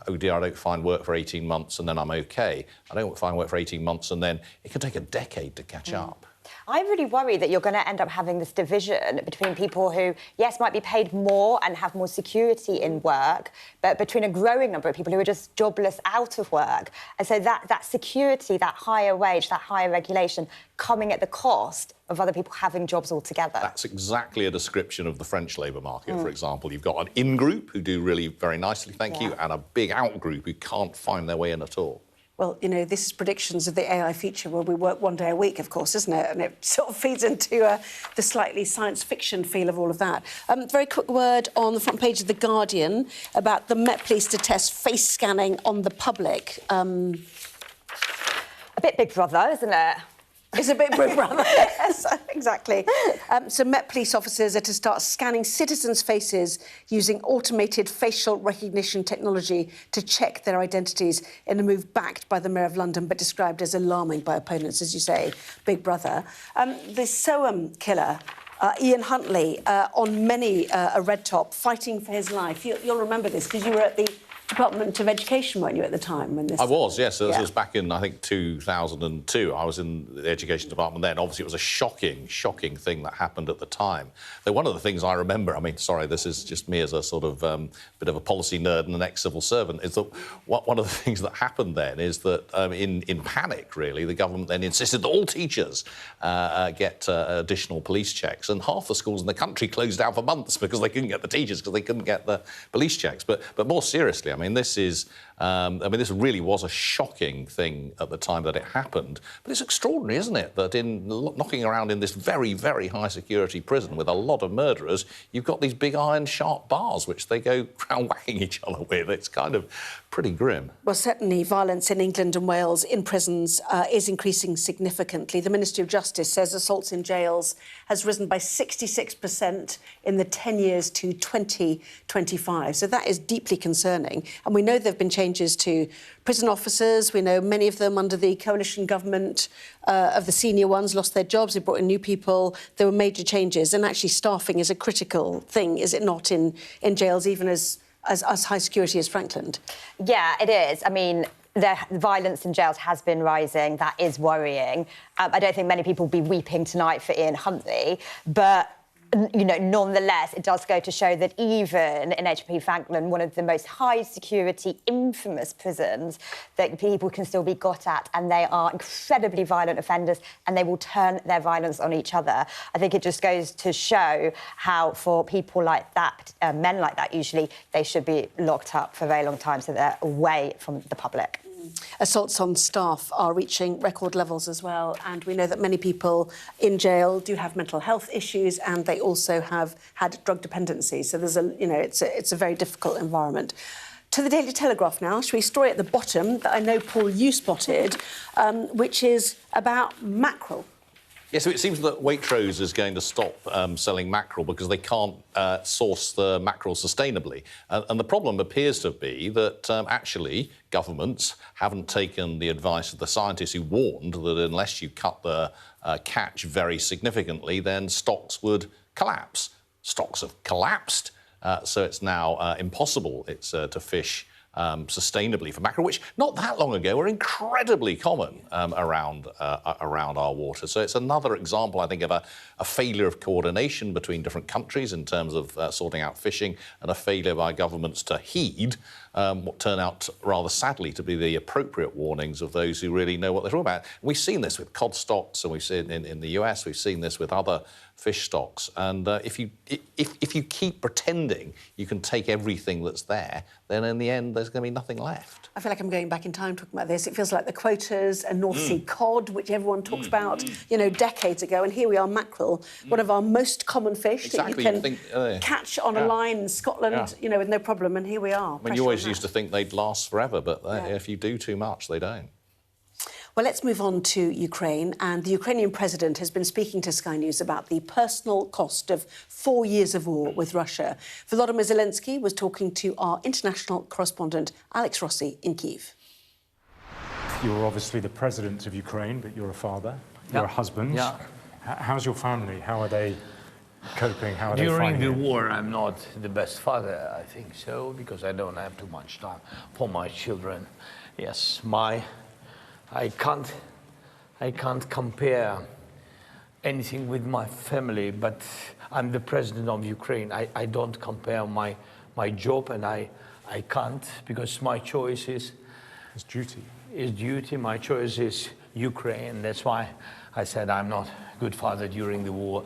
oh dear, I don't find work for 18 months and then I'm OK. I don't find work for 18 months and then it can take a decade to catch up. I really worry that you're going to end up having this division between people who, yes, might be paid more and have more security in work, but between a growing number of people who are just jobless out of work. And so that security, that higher wage, that higher regulation coming at the cost of other people having jobs altogether. That's exactly a description of the French labour market, for example. You've got an in-group who do really very nicely, thank you, and a big out-group who can't find their way in at all. Well, you know, this is predictions of the AI future where we work one day a week, of course, isn't it? And it sort of feeds into the slightly science fiction feel of all of that. Very quick word on the front page of The Guardian about the Met Police to test face scanning on the public. A bit Big Brother, isn't it? It's a bit Big Brother, yes, exactly. So Met Police officers are to start scanning citizens' faces using automated facial recognition technology to check their identities in a move backed by the Mayor of London, but described as alarming by opponents, as you say, Big Brother. The Soham killer, Ian Huntley, on many a red top, fighting for his life. You'll remember this because you were at the Department of Education, weren't you, at the time? When this... I was, yes. This was back in, I think, 2002. I was in the Education Department then. Obviously, it was a shocking, shocking thing that happened at the time. Though one of the things I remember, I mean, sorry, this is just me as a sort of bit of a policy nerd and an ex-civil servant, is that one of the things that happened then is that in panic, really, the government then insisted that all teachers get additional police checks. And half the schools in the country closed down for months because they couldn't get the teachers, because they couldn't get the police checks. But more seriously, I mean, this really was a shocking thing at the time that it happened. But it's extraordinary, isn't it, that in knocking around in this very, very high security prison with a lot of murderers, you've got these big iron sharp bars which they go round whacking each other with. It's kind of pretty grim. Well, certainly violence in England and Wales in prisons is increasing significantly. The Ministry of Justice says assaults in jails has risen by 66% in the 10 years to 2025. So that is deeply concerning. And we know there have been changes to prison officers. We know many of them under the coalition government of the senior ones lost their jobs. They brought in new people. There were major changes. And actually staffing is a critical thing, is it not, in jails, even as high security as Frankland? Yeah, it is. I mean, the violence in jails has been rising. That is worrying. I don't think many people will be weeping tonight for Ian Huntley, but you know, nonetheless, it does go to show that even in HP Frankland, one of the most high-security, infamous prisons, that people can still be got at, and they are incredibly violent offenders, and they will turn their violence on each other. I think it just goes to show how, for people like that, men like that usually, they should be locked up for a very long time so they're away from the public. Assaults on staff are reaching record levels as well, and we know that many people in jail do have mental health issues, and they also have had drug dependency. So there's it's a very difficult environment. To the Daily Telegraph now, shall we? Story at the bottom that I know, Paul, you spotted, which is about mackerel. Yeah, so it seems that Waitrose is going to stop selling mackerel because they can't source the mackerel sustainably. And the problem appears to be that actually governments haven't taken the advice of the scientists who warned that unless you cut the catch very significantly, then stocks would collapse. Stocks have collapsed, so it's now impossible to fish sustainably for mackerel, which not that long ago were incredibly common around our water. So it's another example, I think, of a failure of coordination between different countries in terms of sorting out fishing, and a failure by governments to heed what turn out rather sadly to be the appropriate warnings of those who really know what they're talking about. We've seen this with cod stocks, and we've seen in the US, we've seen this with other fish stocks. And if you keep pretending you can take everything that's there, then in the end there's going to be nothing left. I feel like I'm going back in time talking about this. It feels like the quotas and North Sea cod, which everyone talked about, you know, decades ago, and here we are, mackerel, one of our most common fish that you can catch on a line in Scotland, you know, with no problem, and here we are. I mean, you always used to think they'd last forever, but if you do too much, they don't. Well, let's move on to Ukraine. And the Ukrainian president has been speaking to Sky News about the personal cost of 4 years of war with Russia. Volodymyr Zelensky was talking to our international correspondent, Alex Rossi, in Kyiv. You're obviously the president of Ukraine, but you're a father. You're a husband. Yeah. How's your family? How are they coping? How are they During fighting the it? war, I'm not the best father, I think so, because I don't have too much time for my children. Yes, I can't compare anything with my family, but I'm the president of Ukraine. I don't compare my job, and I can't, because my choice is... It's duty. Is duty. My choice is Ukraine. That's why I said I'm not a good father during the war.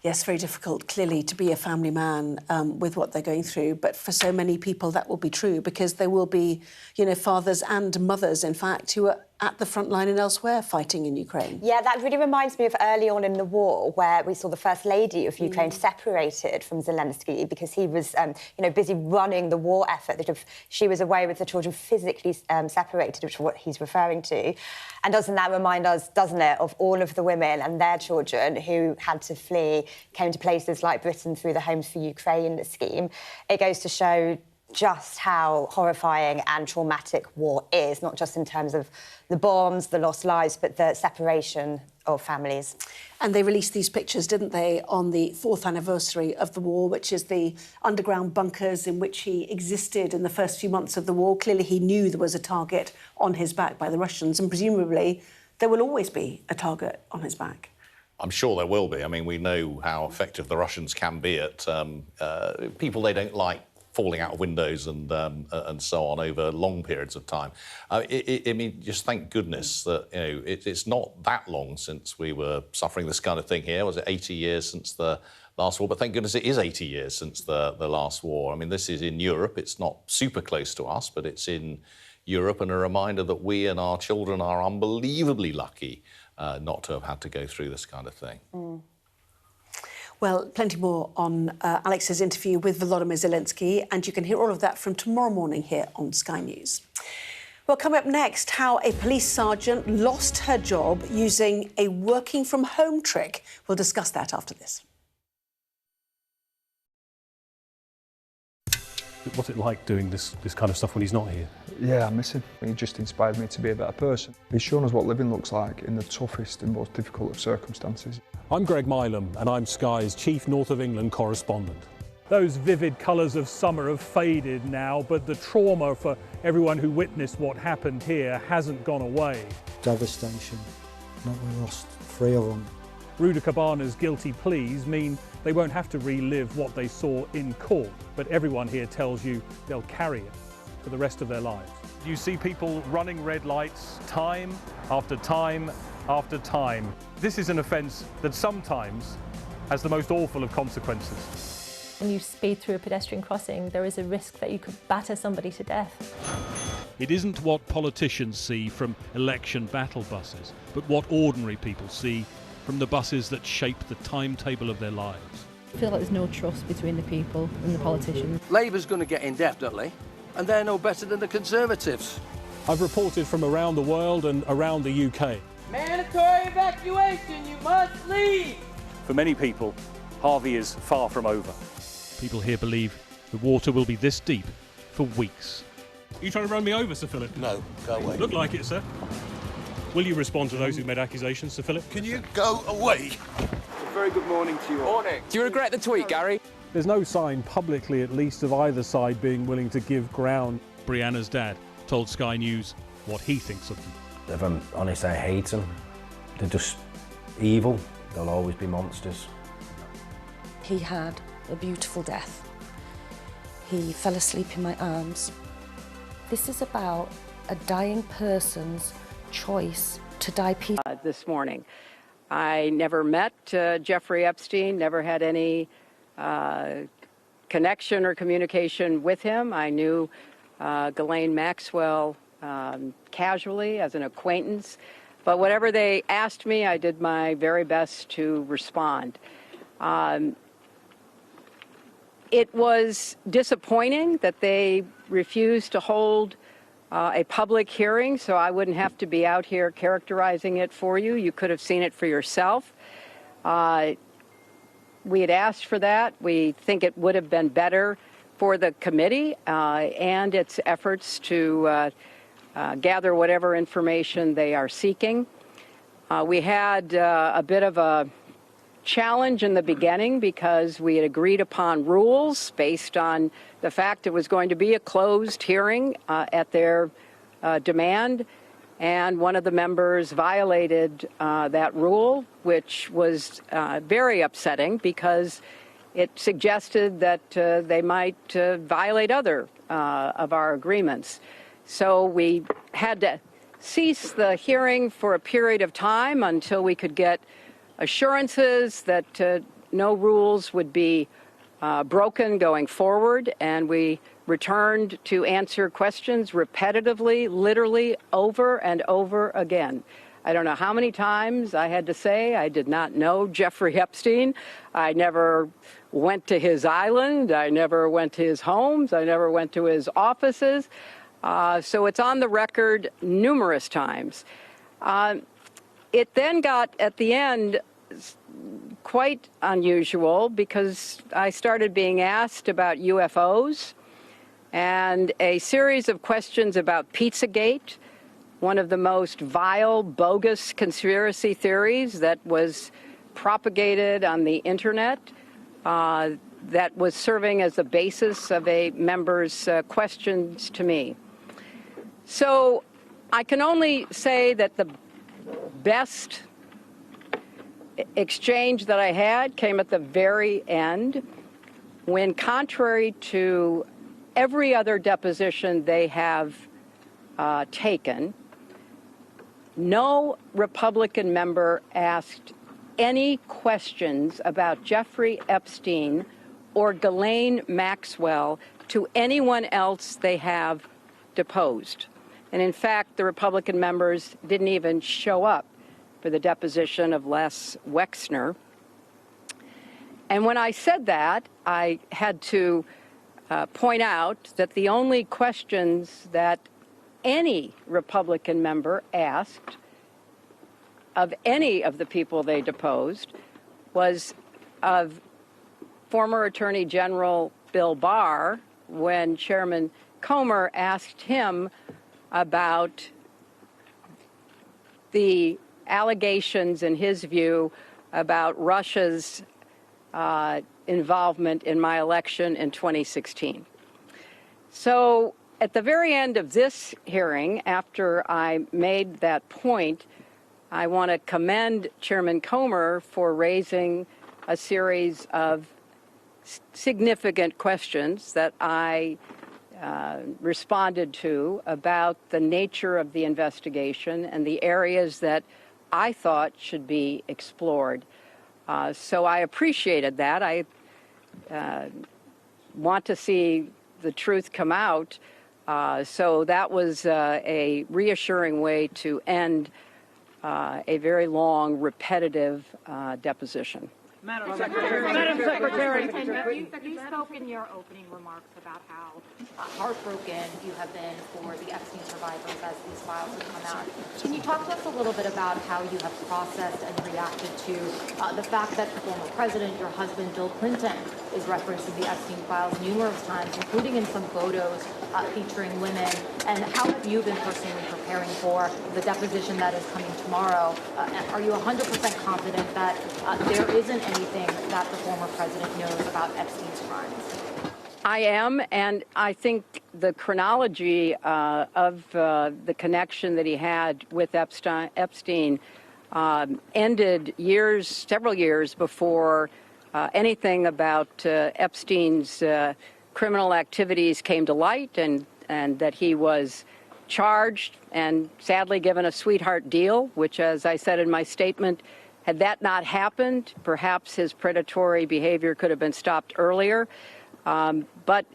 Yes, very difficult, clearly, to be a family man with what they're going through. But for so many people, that will be true, because there will be, you know, fathers and mothers, in fact, who are at the front line and elsewhere fighting in Ukraine. Yeah, that really reminds me of early on in the war, where we saw the First Lady of Ukraine separated from Zelensky because he was, you know, busy running the war effort. That if she was away with the children physically separated, which is what he's referring to. And doesn't that remind us, doesn't it, of all of the women and their children who had to flee, came to places like Britain through the Homes for Ukraine scheme? It goes to show just how horrifying and traumatic war is, not just in terms of the bombs, the lost lives, but the separation of families. And they released these pictures, didn't they, on the 4th anniversary of the war, which is the underground bunkers in which he existed in the first few months of the war. Clearly, he knew there was a target on his back by the Russians, and presumably there will always be a target on his back. I'm sure there will be. I mean, we know how effective the Russians can be at people they don't like falling out of windows and so on over long periods of time. I mean, just thank goodness that, you know, it's not that long since we were suffering this kind of thing here. Was it 80 years since the last war? But thank goodness it is 80 years since the last war. I mean, this is in Europe. It's not super close to us, but it's in Europe, and a reminder that we and our children are unbelievably lucky not to have had to go through this kind of thing. Well, plenty more on Alex's interview with Volodymyr Zelensky, and you can hear all of that from tomorrow morning here on Sky News. Well, coming up next, how a police sergeant lost her job using a working-from-home trick. We'll discuss that after this. What's it like doing this kind of stuff when he's not here? Yeah, I miss him. He just inspired me to be a better person. He's shown us what living looks like in the toughest and most difficult of circumstances. I'm Greg Milam, and I'm Sky's Chief North of England correspondent. Those vivid colours of summer have faded now, but the trauma for everyone who witnessed what happened here hasn't gone away. Devastation. We lost 3 of them. Ruda Cabana's guilty pleas mean they won't have to relive what they saw in court, but everyone here tells you they'll carry it for the rest of their lives. You see people running red lights time after time after time. This is an offence that sometimes has the most awful of consequences. When you speed through a pedestrian crossing, there is a risk that you could batter somebody to death. It isn't what politicians see from election battle buses, but what ordinary people see from the buses that shape the timetable of their lives. I feel like there's no trust between the people and the politicians. Labour's going to get in definitely, and they're no better than the Conservatives. I've reported from around the world and around the UK. Mandatory evacuation, you must leave! For many people, Harvey is far from over. People here believe the water will be this deep for weeks. Are you trying to run me over, Sir Philip? No, go away. Look like it, sir. Will you respond to those who've made accusations, Sir Philip? Can you go away? A very good morning to you all. Morning. Do you regret the tweet, Gary? There's no sign publicly, at least, of either side being willing to give ground. Brianna's dad told Sky News what he thinks of them. If I'm honest, I hate them. They're just evil. They'll always be monsters. He had a beautiful death. He fell asleep in my arms. This is about a dying person's choice to die peacefully. This morning, I never met Jeffrey Epstein, never had any connection or communication with him. I knew Ghislaine Maxwell casually as an acquaintance, but whatever they asked me, I did my very best to respond. It was disappointing that they refused to hold a public hearing, so I wouldn't have to be out here characterizing it for you. You could have seen it for yourself. We had asked for that. We think it would have been better for the committee and its efforts to gather whatever information they are seeking. We had a bit of a challenge in the beginning because we had agreed upon rules based on the fact it was going to be a closed hearing at their demand, and one of the members violated that rule, which was very upsetting because it suggested that they might violate other of our agreements. So we had to cease the hearing for a period of time until we could get assurances that no rules would be broken going forward, and we returned to answer questions repetitively, literally over and over again. I don't know how many times I had to say I did not know Jeffrey Epstein. I never went to his island. I never went to his homes. I never went to his offices. So it's on the record numerous times. It then got, at the end, quite unusual because I started being asked about UFOs and a series of questions about Pizzagate, one of the most vile, bogus conspiracy theories that was propagated on the internet, that was serving as the basis of a member's questions to me. So I can only say that the best exchange that I had came at the very end, when, contrary to every other deposition they have taken, no Republican member asked any questions about Jeffrey Epstein or Ghislaine Maxwell to anyone else they have deposed. And in fact, the Republican members didn't even show up for the deposition of Les Wexner. And when I said that, I had to point out that the only questions that any Republican member asked of any of the people they deposed was of former Attorney General Bill Barr, when Chairman Comer asked him about the allegations, in his view, about Russia's involvement in my election in 2016. So at the very end of this hearing, after I made that point, I want to commend Chairman Comer for raising a series of significant questions that I responded to about the nature of the investigation and the areas that I thought should be explored. So I appreciated that. I want to see the truth come out. So that was a reassuring way to end a very long, repetitive deposition. Madam Secretary. You spoke in your opening remarks about how heartbroken you have been for the Epstein survivors as these files have come out. Can you talk to us a little bit about how you have processed and reacted to the fact that the former president, your husband, Bill Clinton, is referencing the Epstein files numerous times, including in some photos featuring women? And how have you been personally preparing for the deposition that is coming tomorrow? Are you 100% confident that there isn't anything that the former president knows about Epstein's crimes? I am, and I think the chronology of the connection that he had with Epstein ended several years before anything about Epstein's criminal activities came to light, and that he was charged and sadly given a sweetheart deal, which, as I said in my statement, had that not happened, perhaps his predatory behavior could have been stopped earlier. But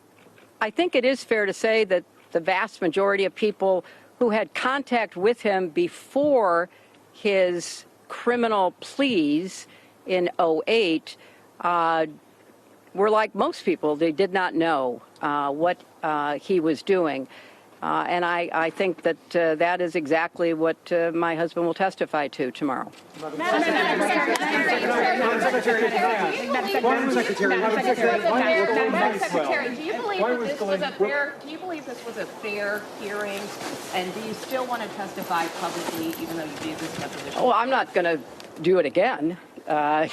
I think it is fair to say that the vast majority of people who had contact with him before his criminal pleas in 2008 were like most people. They did not know what he was doing. And I think that that is exactly what my husband will testify to tomorrow. Madam Secretary, do you believe this was a fair hearing? And do you still want to testify publicly, even though you do this deposition? Well, I'm not going to do it again.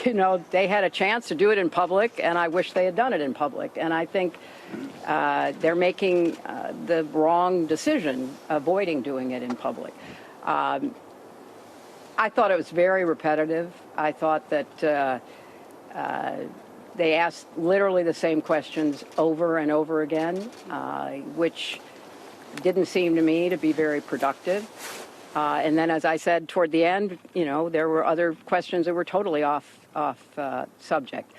You know, they had a chance to do it in public, and I wish they had done it in public. And I think they're making the wrong decision, avoiding doing it in public. I thought it was very repetitive. I thought that they asked literally the same questions over and over again, which didn't seem to me to be very productive. And then, as I said, toward the end, you know, there were other questions that were totally off subject.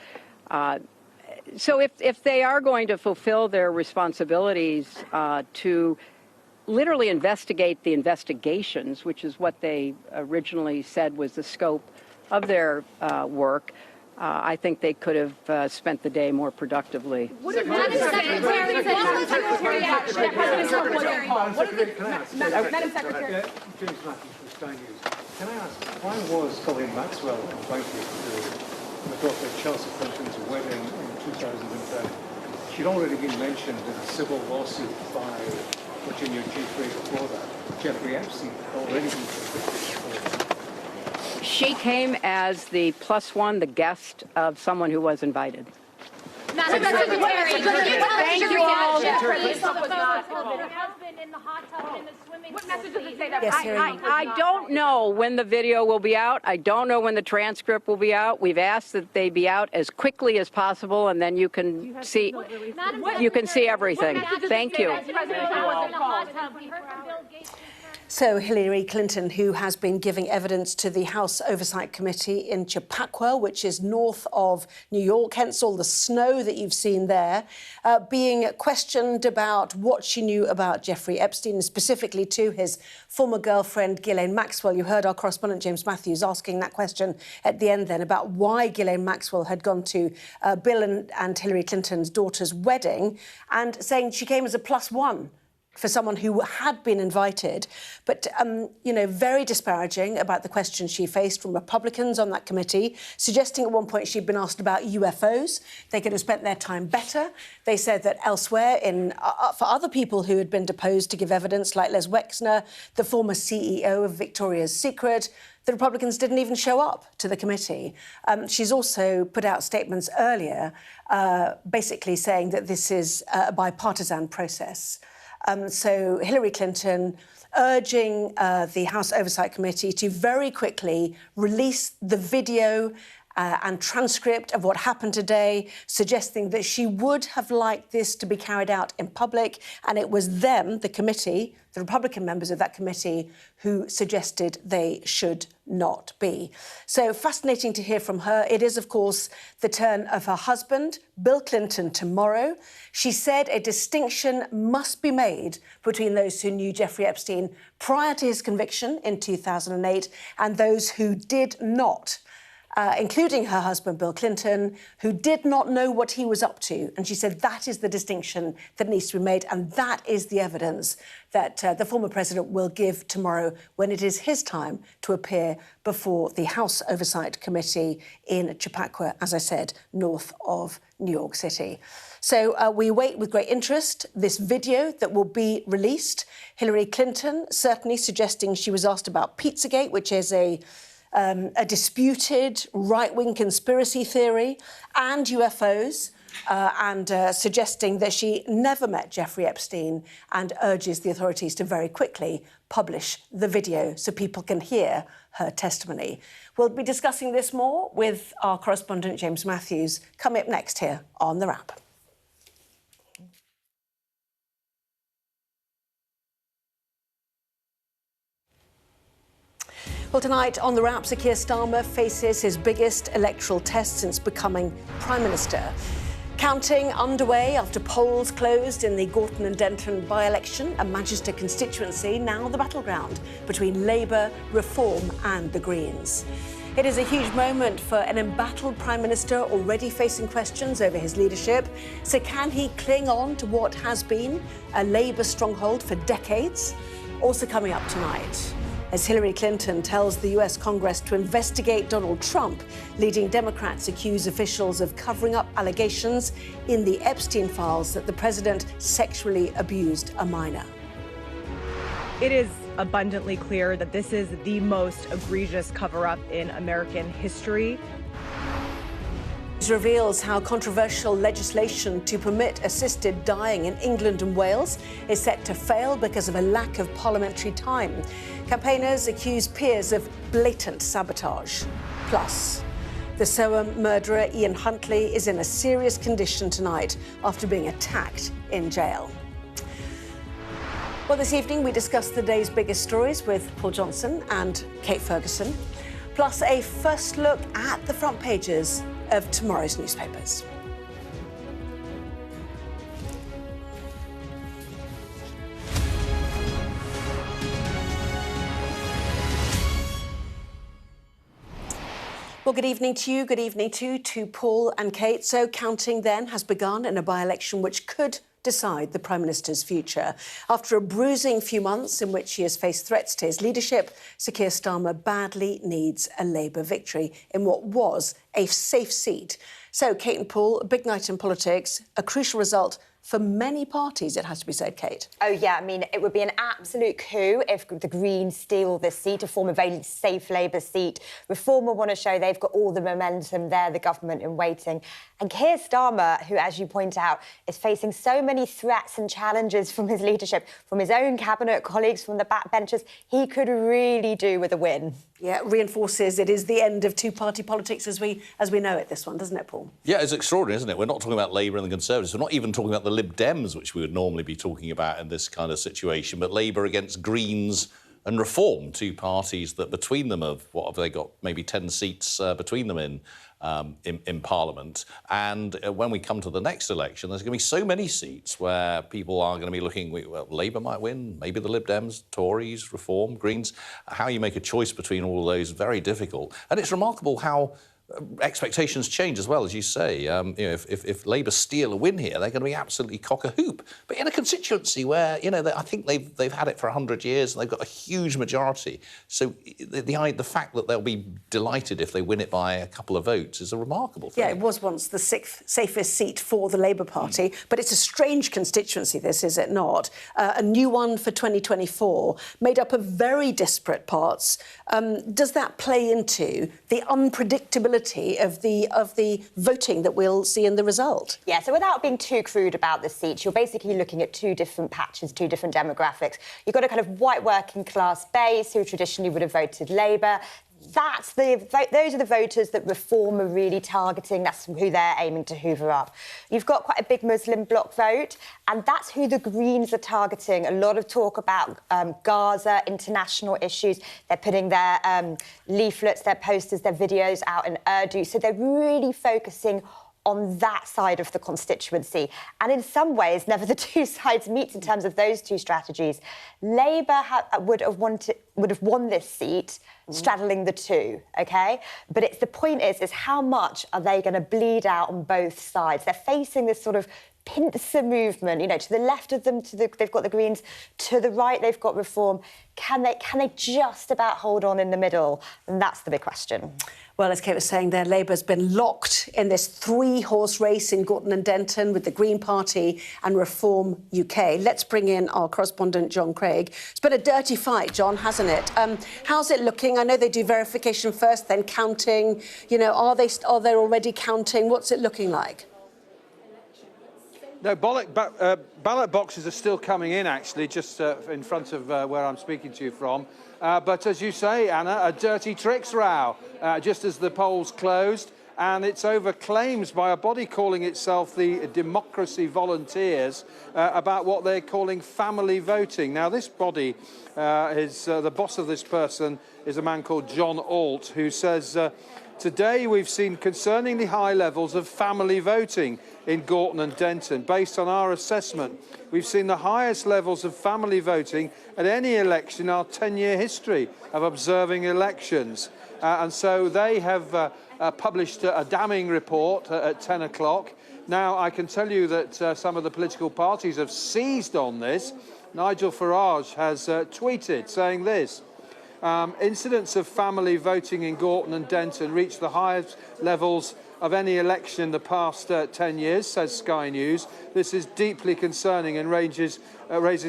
So if they are going to fulfill their responsibilities to literally investigate the investigations, which is what they originally said was the scope of their work, I think they could have spent the day more productively. Madam Secretary, James Matthews from Sky News. Can I ask, why was Colleen Maxwell invited to the daughter of Chelsea Clinton's wedding in 2010? She'd already been mentioned in a civil lawsuit by Virginia G3 before that. Jeffrey Epstein had already been convicted before. She came as the +1, the guest of someone who was invited. Madam Secretary, thank you all. What message does it say that? Yes, I don't know when the video will be out. I don't know when the transcript will be out. We've asked that they be out as quickly as possible, and then you can see everything. Thank you. So Hillary Clinton, who has been giving evidence to the House Oversight Committee in Chappaqua, which is north of New York, hence all the snow that you've seen there, being questioned about what she knew about Jeffrey Epstein, and specifically to his former girlfriend, Ghislaine Maxwell. You heard our correspondent, James Matthews, asking that question at the end then about why Ghislaine Maxwell had gone to Bill and Hillary Clinton's daughter's wedding, and saying she came as a +1 for someone who had been invited, but, you know, very disparaging about the questions she faced from Republicans on that committee, suggesting at one point she'd been asked about UFOs. They could have spent their time better. They said that elsewhere, for other people who had been deposed to give evidence, like Les Wexner, the former CEO of Victoria's Secret, the Republicans didn't even show up to the committee. She's also put out statements earlier, basically saying that this is a bipartisan process. So Hillary Clinton urging the House Oversight Committee to very quickly release the video and transcript of what happened today, suggesting that she would have liked this to be carried out in public. And it was them, the committee, the Republican members of that committee, who suggested they should not be. So fascinating to hear from her. It is, of course, the turn of her husband, Bill Clinton, tomorrow. She said a distinction must be made between those who knew Jeffrey Epstein prior to his conviction in 2008 and those who did not. Including her husband, Bill Clinton, who did not know what he was up to. And she said that is the distinction that needs to be made, and that is the evidence that the former president will give tomorrow when it is his time to appear before the House Oversight Committee in Chappaqua, as I said, north of New York City. So we wait with great interest this video that will be released. Hillary Clinton certainly suggesting she was asked about Pizzagate, which is a disputed right-wing conspiracy theory, and UFOs, and suggesting that she never met Jeffrey Epstein, and urges the authorities to very quickly publish the video so people can hear her testimony. We'll be discussing this more with our correspondent James Matthews coming up next here on The Wrap. Well, tonight on The Wrap, Sir Keir Starmer faces his biggest electoral test since becoming Prime Minister. Counting underway after polls closed in the Gorton and Denton by-election, a Manchester constituency, now the battleground between Labour, Reform and the Greens. It is a huge moment for an embattled Prime Minister already facing questions over his leadership. So can he cling on to what has been a Labour stronghold for decades? Also coming up tonight, as Hillary Clinton tells the US Congress to investigate Donald Trump, leading Democrats accuse officials of covering up allegations in the Epstein files that the president sexually abused a minor. It is abundantly clear that this is the most egregious cover-up in American history. It reveals how controversial legislation to permit assisted dying in England and Wales is set to fail because of a lack of parliamentary time. Campaigners accuse peers of blatant sabotage. Plus, the Soham murderer Ian Huntley is in a serious condition tonight after being attacked in jail. Well, this evening we discuss the day's biggest stories with Paul Johnson and Kate Ferguson, plus a first look at the front pages of tomorrow's newspapers. Well, good evening to you. Good evening to Paul and Kate. So counting then has begun in a by-election which could decide the Prime Minister's future. After a bruising few months in which he has faced threats to his leadership, Sir Keir Starmer badly needs a Labour victory in what was a safe seat. So, Kate and Paul, a big night in politics, a crucial result for many parties, it has to be said, Kate. Oh, yeah, I mean, it would be an absolute coup if the Greens steal this seat to form a very safe Labour seat. Reform will want to show they've got all the momentum there, the government in waiting. And Keir Starmer, who, as you point out, is facing so many threats and challenges from his leadership, from his own cabinet colleagues, from the backbenchers, he could really do with a win. Yeah, it reinforces it is the end of two-party politics as we know it, this one, doesn't it, Paul? Yeah, it's extraordinary, isn't it? We're not talking about Labour and the Conservatives. We're not even talking about the Lib Dems, which we would normally be talking about in this kind of situation, but Labour against Greens and Reform, two parties that between them have, what have they got, maybe 10 seats between them in Parliament. And when we come to the next election, there's going to be so many seats where people are going to be looking, well, Labour might win, maybe the Lib Dems, Tories, Reform, Greens. How you make a choice between all of those, very difficult. And it's remarkable how expectations change as well, as you say. If Labour steal a win here, they're going to be absolutely cock-a-hoop. But in a constituency where, I think they've had it for 100 years and they've got a huge majority. So the fact that they'll be delighted if they win it by a couple of votes is a remarkable thing. Yeah, it was once the safest seat for the Labour Party, but it's a strange constituency, this, is it not? A new one for 2024, made up of very disparate parts. Does that play into the unpredictability of the voting that we'll see in the result? Yeah, so without being too crude about the seats, you're basically looking at two different patches, two different demographics. You've got a kind of white working class base who traditionally would have voted Labour. Those are the voters that Reform are really targeting. That's who they're aiming to hoover up. You've got quite a big Muslim bloc vote, and that's who the Greens are targeting. A lot of talk about Gaza, international issues. They're putting their leaflets, their posters, their videos out in Urdu. So they're really focusing on that side of the constituency. And in some ways, never the two sides meet in terms of those two strategies. Labour would have won this seat straddling the two, OK? But the point is how much are they going to bleed out on both sides? They're facing this sort of pincer movement, to the left of them, they've got the Greens, to the right they've got Reform. Can they just about hold on in the middle? And that's the big question. Well, as Kate was saying there, Labour's been locked in this three-horse race in Gorton and Denton with the Green Party and Reform UK. Let's bring in our correspondent, John Craig. It's been a dirty fight, John, hasn't it? How's it looking? I know they do verification first, then counting. Are they already counting? What's it looking like? No, ballot boxes are still coming in, actually, just in front of where I'm speaking to you from. But as you say, Anna, a dirty tricks row, just as the polls closed. And it's over claims by a body calling itself the Democracy Volunteers about what they're calling family voting. Now, this body, the boss of this person is a man called John Alt, who says Today we've seen concerningly high levels of family voting in Gorton and Denton. Based on our assessment, we've seen the highest levels of family voting at any election in our 10-year history of observing elections. And so they have published a damning report at 10 o'clock. Now, I can tell you that some of the political parties have seized on this. Nigel Farage has tweeted saying this: incidents of family voting in Gorton and Denton reached the highest levels of any election in the past 10 years, says Sky News. This is deeply concerning and raises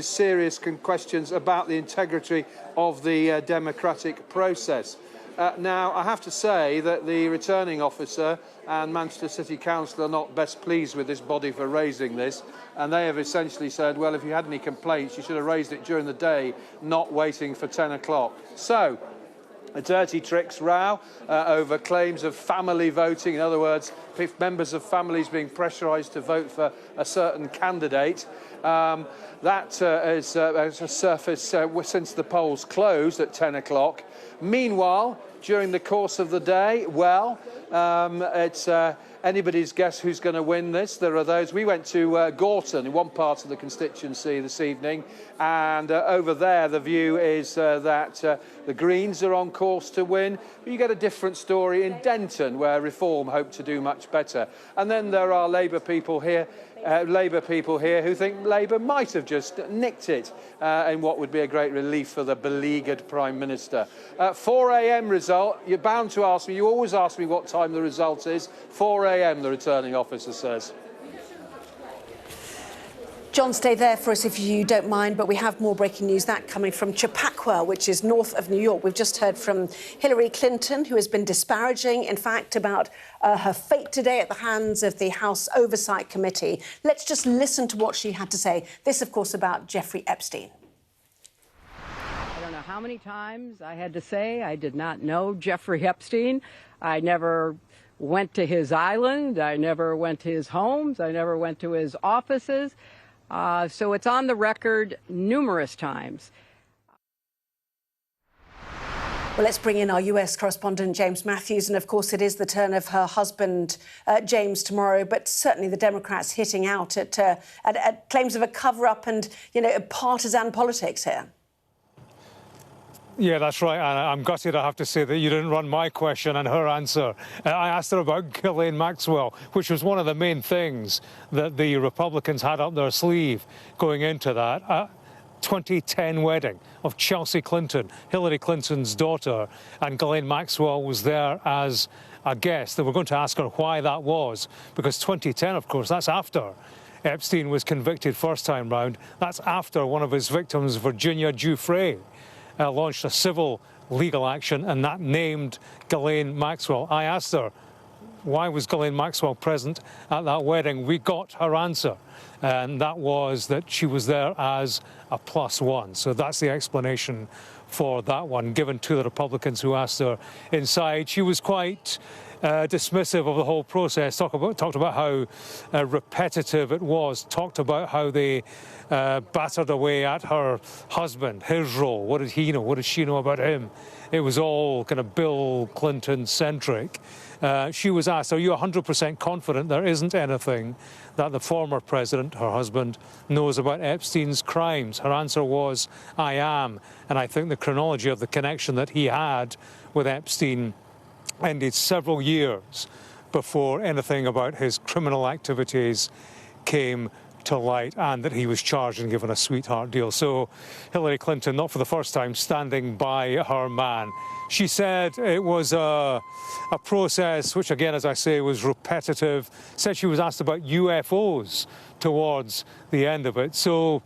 serious questions about the integrity of the democratic process. Now, I have to say that the returning officer and Manchester City Council are not best pleased with this body for raising this, and they have essentially said, well, if you had any complaints, you should have raised it during the day, not waiting for 10 o'clock. So, a dirty tricks row over claims of family voting. In other words, if members of families being pressurised to vote for a certain candidate. That has surfaced since the polls closed at 10 o'clock. Meanwhile, during the course of the day, well, it's anybody's guess who's going to win this. There are those. We went to Gorton, in one part of the constituency this evening, and over there the view is that the Greens are on course to win. But you get a different story in Denton, where Reform hope to do much better. And then there are Labour people here who think Labour might have just nicked it in what would be a great relief for the beleaguered Prime Minister. 4 a.m. result. You're bound to ask me. You always ask me what time the result is. 4 a.m. the returning officer says. John, stay there for us if you don't mind, but we have more breaking news, that coming from Chappaqua, which is north of New York. We've just heard from Hillary Clinton, who has been disparaging, in fact, about her fate today at the hands of the House Oversight Committee. Let's just listen to what she had to say. This, of course, about Jeffrey Epstein. I don't know how many times I had to say I did not know Jeffrey Epstein. I never went to his island. I never went to his homes. I never went to his offices. So it's on the record numerous times. Well, let's bring in our US correspondent, James Matthews. And, of course, it is the turn of her husband, James, tomorrow. But certainly the Democrats hitting out at claims of a cover-up and, partisan politics here. Yeah, that's right, Anna. I'm gutted, I have to say, that you didn't run my question and her answer. I asked her about Ghislaine Maxwell, which was one of the main things that the Republicans had up their sleeve going into that 2010 wedding of Chelsea Clinton, Hillary Clinton's daughter, and Ghislaine Maxwell was there as a guest. They were going to ask her why that was, because 2010, of course, that's after Epstein was convicted first time round. That's after one of his victims, Virginia Giuffre, launched a civil legal action, and that named Ghislaine Maxwell. I asked her, why was Ghislaine Maxwell present at that wedding? We got her answer, and that was that she was there as a +1. So that's the explanation for that one, given to the Republicans who asked her inside. She was quite dismissive of the whole process, talked about how repetitive it was, talked about how they battered away at her husband, his role. What did he know? What did she know about him? It was all kind of Bill Clinton-centric. She was asked, are you 100% confident there isn't anything that the former president, her husband, knows about Epstein's crimes? Her answer was, I am. And I think the chronology of the connection that he had with Epstein ended several years before anything about his criminal activities came to light, and that he was charged and given a sweetheart deal. So Hillary Clinton, not for the first time, standing by her man. She said it was a process which, again, as I say, was repetitive. Said she was asked about UFOs towards the end of it. So,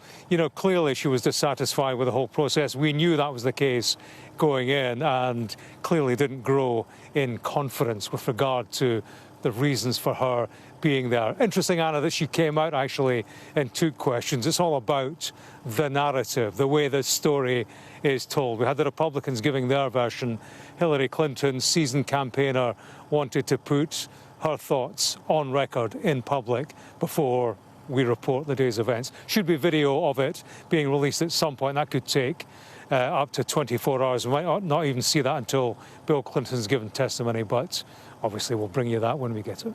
clearly she was dissatisfied with the whole process. We knew that was the case going in, and clearly didn't grow in confidence with regard to the reasons for her being there. Interesting, Anna, that she came out actually and took questions. It's all about the narrative, the way this story is told. We had the Republicans giving their version. Hillary Clinton, seasoned campaigner, wanted to put her thoughts on record in public before we report the day's events. Should be video of it being released at some point. That could take up to 24 hours. We might not even see that until Bill Clinton's given testimony, but obviously we'll bring you that when we get it.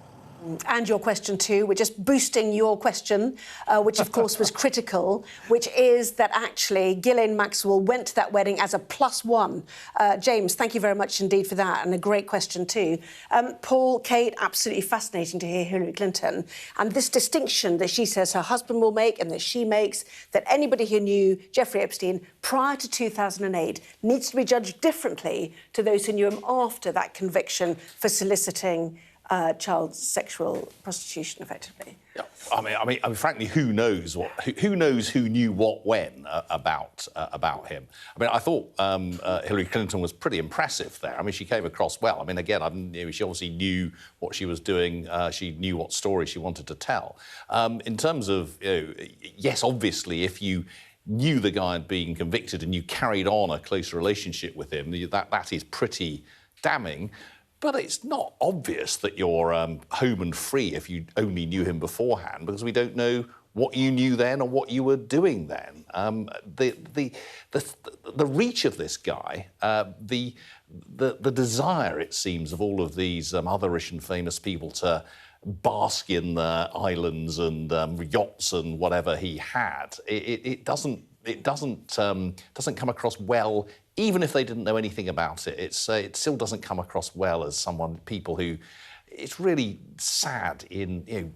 And your question too. We're just boosting your question, which of course was critical, which is that actually Ghislaine Maxwell went to that wedding as a +1. James, thank you very much indeed for that, and a great question too. Paul, Kate, absolutely fascinating to hear Hillary Clinton and this distinction that she says her husband will make and that she makes, that anybody who knew Jeffrey Epstein prior to 2008 needs to be judged differently to those who knew him after that conviction for soliciting child sexual prostitution, effectively. Yeah. I mean, frankly, who knows who knew what when about him? I mean, I thought Hillary Clinton was pretty impressive there. I mean, she came across well. I mean, again, she obviously knew what she was doing. She knew what story she wanted to tell. In terms of, yes, obviously, if you knew the guy had been convicted and you carried on a close relationship with him, that is pretty damning. But it's not obvious that you're home and free if you only knew him beforehand, because we don't know what you knew then or what you were doing then. The reach of this guy, the desire, it seems, of all of these other rich and famous people to bask in the islands and yachts and whatever he had, it doesn't come across well. Even if they didn't know anything about it, it still doesn't come across well as people who... It's really sad in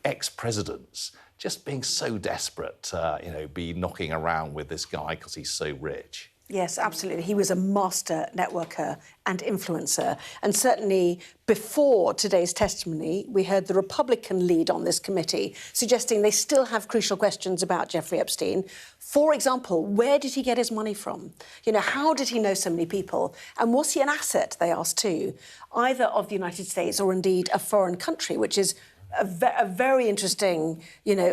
ex-presidents just being so desperate to be knocking around with this guy because he's so rich. Yes, absolutely. He was a master networker and influencer. And certainly before today's testimony, we heard the Republican lead on this committee suggesting they still have crucial questions about Jeffrey Epstein. For example, where did he get his money from? How did he know so many people? And was he an asset, they asked too, either of the United States or indeed a foreign country, which is a very interesting,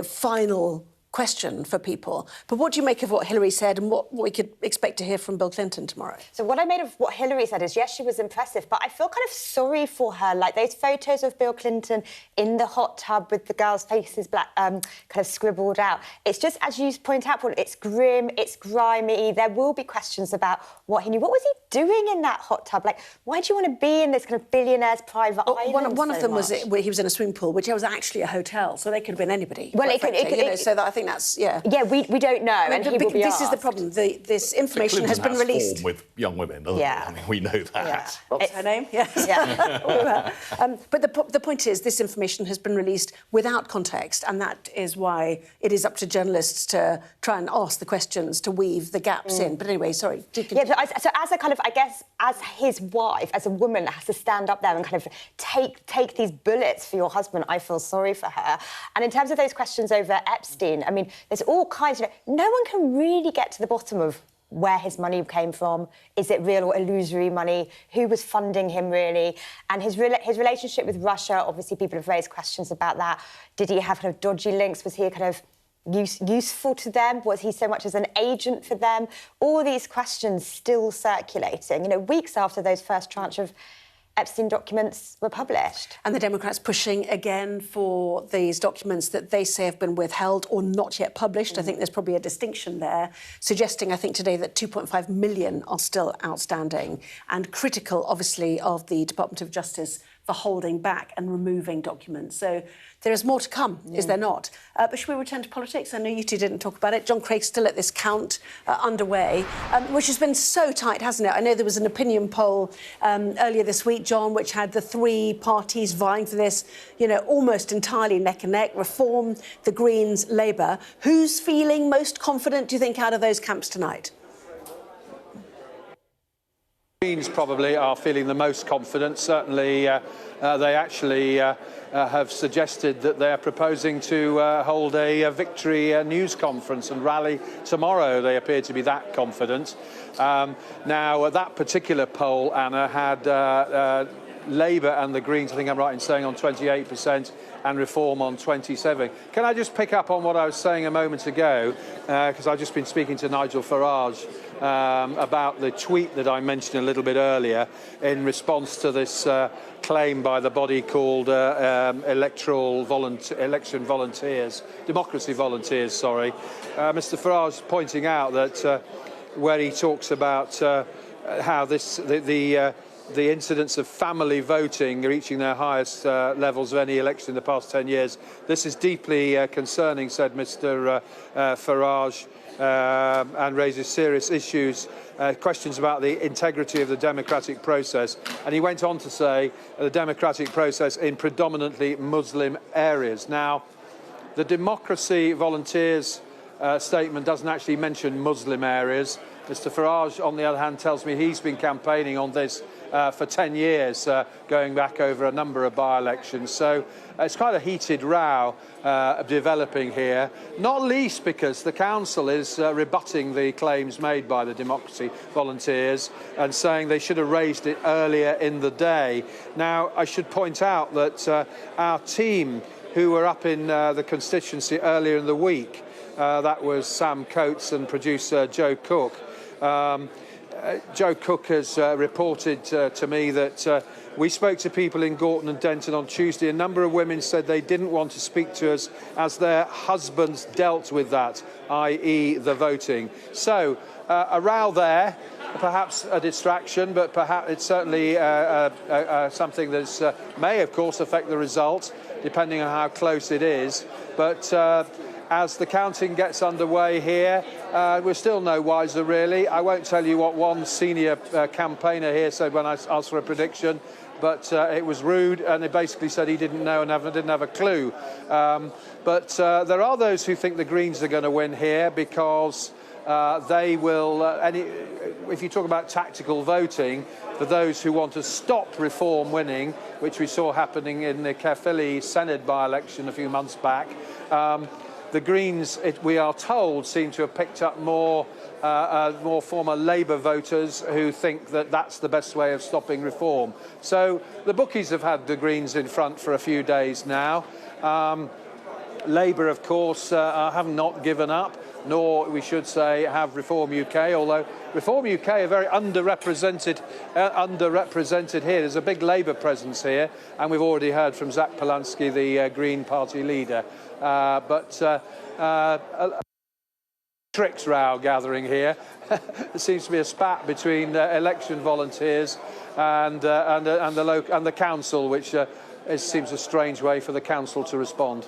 final question for people. But what do you make of what Hillary said and what we could expect to hear from Bill Clinton tomorrow? So what I made of what Hillary said is, yes, she was impressive, but I feel kind of sorry for her. Like those photos of Bill Clinton in the hot tub with the girls' faces kind of scribbled out. It's just, as you point out, Paul, it's grim, it's grimy. There will be questions about what he knew. What was he doing in that hot tub? Like, why do you want to be in this kind of billionaire's private island? One of them was he was in a swimming pool, which was actually a hotel, so they could have been anybody. Well, so that I think that's, yeah. Yeah, we don't know, and he will be This is the problem. This information has been released. Form with young women, doesn't it? I mean, we know that. Yeah. What's her name? Yes. Yeah. But the point is, this information has been released without context, and that is why it is up to journalists to try and ask the questions, to weave the gaps in. But anyway, sorry. Yeah, so as a kind of, I guess, as his wife, as a woman that has to stand up there and kind of take these bullets for your husband, I feel sorry for her. And in terms of those questions over Epstein, I mean, there's all kinds of... No one can really get to the bottom of where his money came from. Is it real or illusory money? Who was funding him, really? And his relationship with Russia, obviously people have raised questions about that. Did he have kind of dodgy links? Was he kind of useful to them? Was he so much as an agent for them? All these questions still circulating, weeks after those first tranche of Epstein documents were published. And the Democrats pushing again for these documents that they say have been withheld or not yet published. I think there's probably a distinction there, suggesting, I think, today that 2.5 million are still outstanding and critical, obviously, of the Department of Justice for holding back and removing documents. So there is more to come, is there not? But should we return to politics? I know you two didn't talk about it. John Craig's still at this count underway, which has been so tight, hasn't it? I know there was an opinion poll earlier this week, John, which had the three parties vying for this, almost entirely neck and neck: Reform, the Greens, Labour. Who's feeling most confident, do you think, out of those camps tonight? Greens probably are feeling the most confident. Certainly, they actually have suggested that they're proposing to hold a victory news conference and rally tomorrow. They appear to be that confident. Now, that particular poll, Anna, had Labour and the Greens, I think I'm right in saying, on 28%, and Reform on 27%. Can I just pick up on what I was saying a moment ago, because I've just been speaking to Nigel Farage about the tweet that I mentioned a little bit earlier in response to this claim by the body called Electoral Election Volunteers, Democracy Volunteers, sorry. Mr Farage pointing out that where he talks about how the incidence of family voting reaching their highest levels of any election in the past 10 years. This is deeply concerning, said Mr. Farage, and raises serious issues, questions about the integrity of the democratic process. And he went on to say the democratic process in predominantly Muslim areas. Now, the Democracy Volunteers statement doesn't actually mention Muslim areas. Mr. Farage, on the other hand, tells me he's been campaigning on this for 10 years, going back over a number of by-elections. So it's quite a heated row developing here, not least because the council is rebutting the claims made by the Democracy Volunteers and saying they should have raised it earlier in the day. Now, I should point out that our team, who were up in the constituency earlier in the week, that was Sam Coates and producer Joe Cook. Joe Cook has reported to me that we spoke to people in Gorton and Denton on Tuesday. A number of women said they didn't want to speak to us as their husbands dealt with that, i.e. the voting. So, a row there, perhaps a distraction, but perhaps it's certainly something that may, of course, affect the result, depending on how close it is. But as the counting gets underway here, we're still no wiser, really. I won't tell you what one senior campaigner here said when I asked for a prediction, but it was rude, and he basically said he didn't know and didn't have a clue. But there are those who think the Greens are going to win here because they will, if you talk about tactical voting, for those who want to stop Reform winning, which we saw happening in the Caerphilly Senedd by-election a few months back, the Greens, we are told, seem to have picked up more former Labour voters who think that that's the best way of stopping Reform. So the bookies have had the Greens in front for a few days now. Labour, of course, have not given up, nor, we should say, have Reform UK, although Reform UK are very underrepresented here. There's a big Labour presence here, and we've already heard from Zach Polanski, the Green Party leader. Tricks row gathering here. There seems to be a spat between election volunteers and the council, which seems a strange way for the council to respond.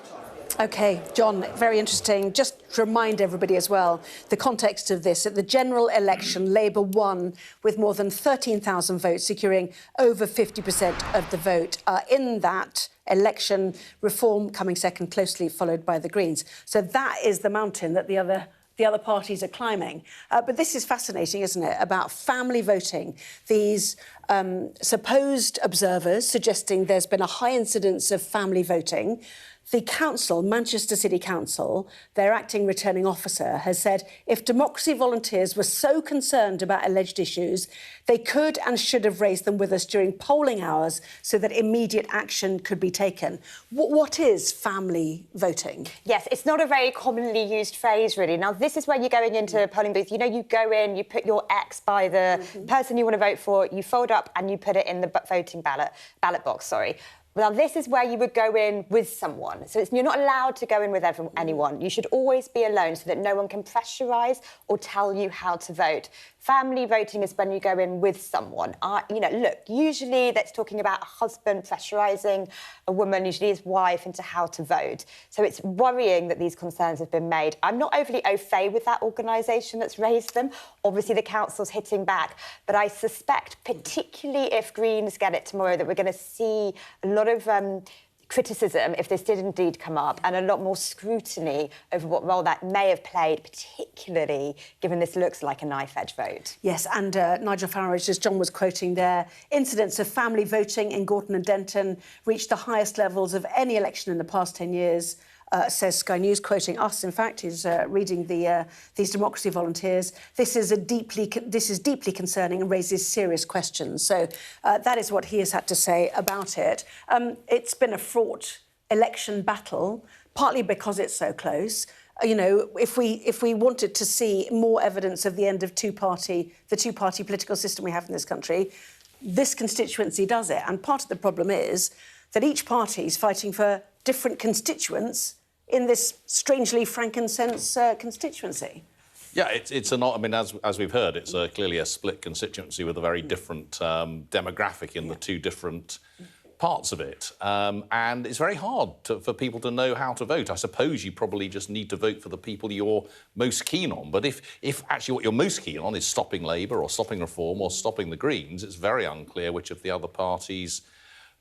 OK, John, very interesting. Just to remind everybody as well, the context of this. At the general election, Labour won with more than 13,000 votes, securing over 50% of the vote. In that election, Reform coming second, closely followed by the Greens. So that is the mountain that the other parties are climbing. But this is fascinating, isn't it, about family voting. These supposed observers suggesting there's been a high incidence of family voting. The council, Manchester City Council, their acting returning officer, has said if Democracy Volunteers were so concerned about alleged issues, they could and should have raised them with us during polling hours so that immediate action could be taken. What is family voting? Yes, it's not a very commonly used phrase, really. Now, this is where you're going into a polling booth. You know, you go in, you put your X by the person you want to vote for, you fold up and you put it in the voting ballot box, sorry. Now, this is where you would go in with someone. So you're not allowed to go in with anyone. You should always be alone so that no one can pressurise or tell you how to vote. Family voting is when you go in with someone. Look, usually that's talking about a husband pressurising a woman, usually his wife, into how to vote. So it's worrying that these concerns have been made. I'm not overly au fait with that organisation that's raised them. Obviously, the council's hitting back. But I suspect, particularly if Greens get it tomorrow, that we're going to see a lot of criticism if this did indeed come up, and a lot more scrutiny over what role that may have played, particularly given this looks like a knife-edge vote. Yes, and Nigel Farage, as John was quoting there, incidents of family voting in Gorton and Denton reached the highest levels of any election in the past 10 years. Says Sky News, quoting us. In fact, he's reading these Democracy Volunteers. This is deeply concerning and raises serious questions. So that is what he has had to say about it. It's been a fraught election battle, partly because it's so close. You know, if we wanted to see more evidence of the end of the two-party political system we have in this country, this constituency does it. And part of the problem is that each party is fighting for different constituents in this strangely frankincense constituency. Yeah, it's I mean, as we've heard, it's clearly a split constituency with a very different demographic in the two different parts of it. And it's very hard for people to know how to vote. I suppose you probably just need to vote for the people you're most keen on. But if actually what you're most keen on is stopping Labour or stopping Reform or stopping the Greens, it's very unclear which of the other parties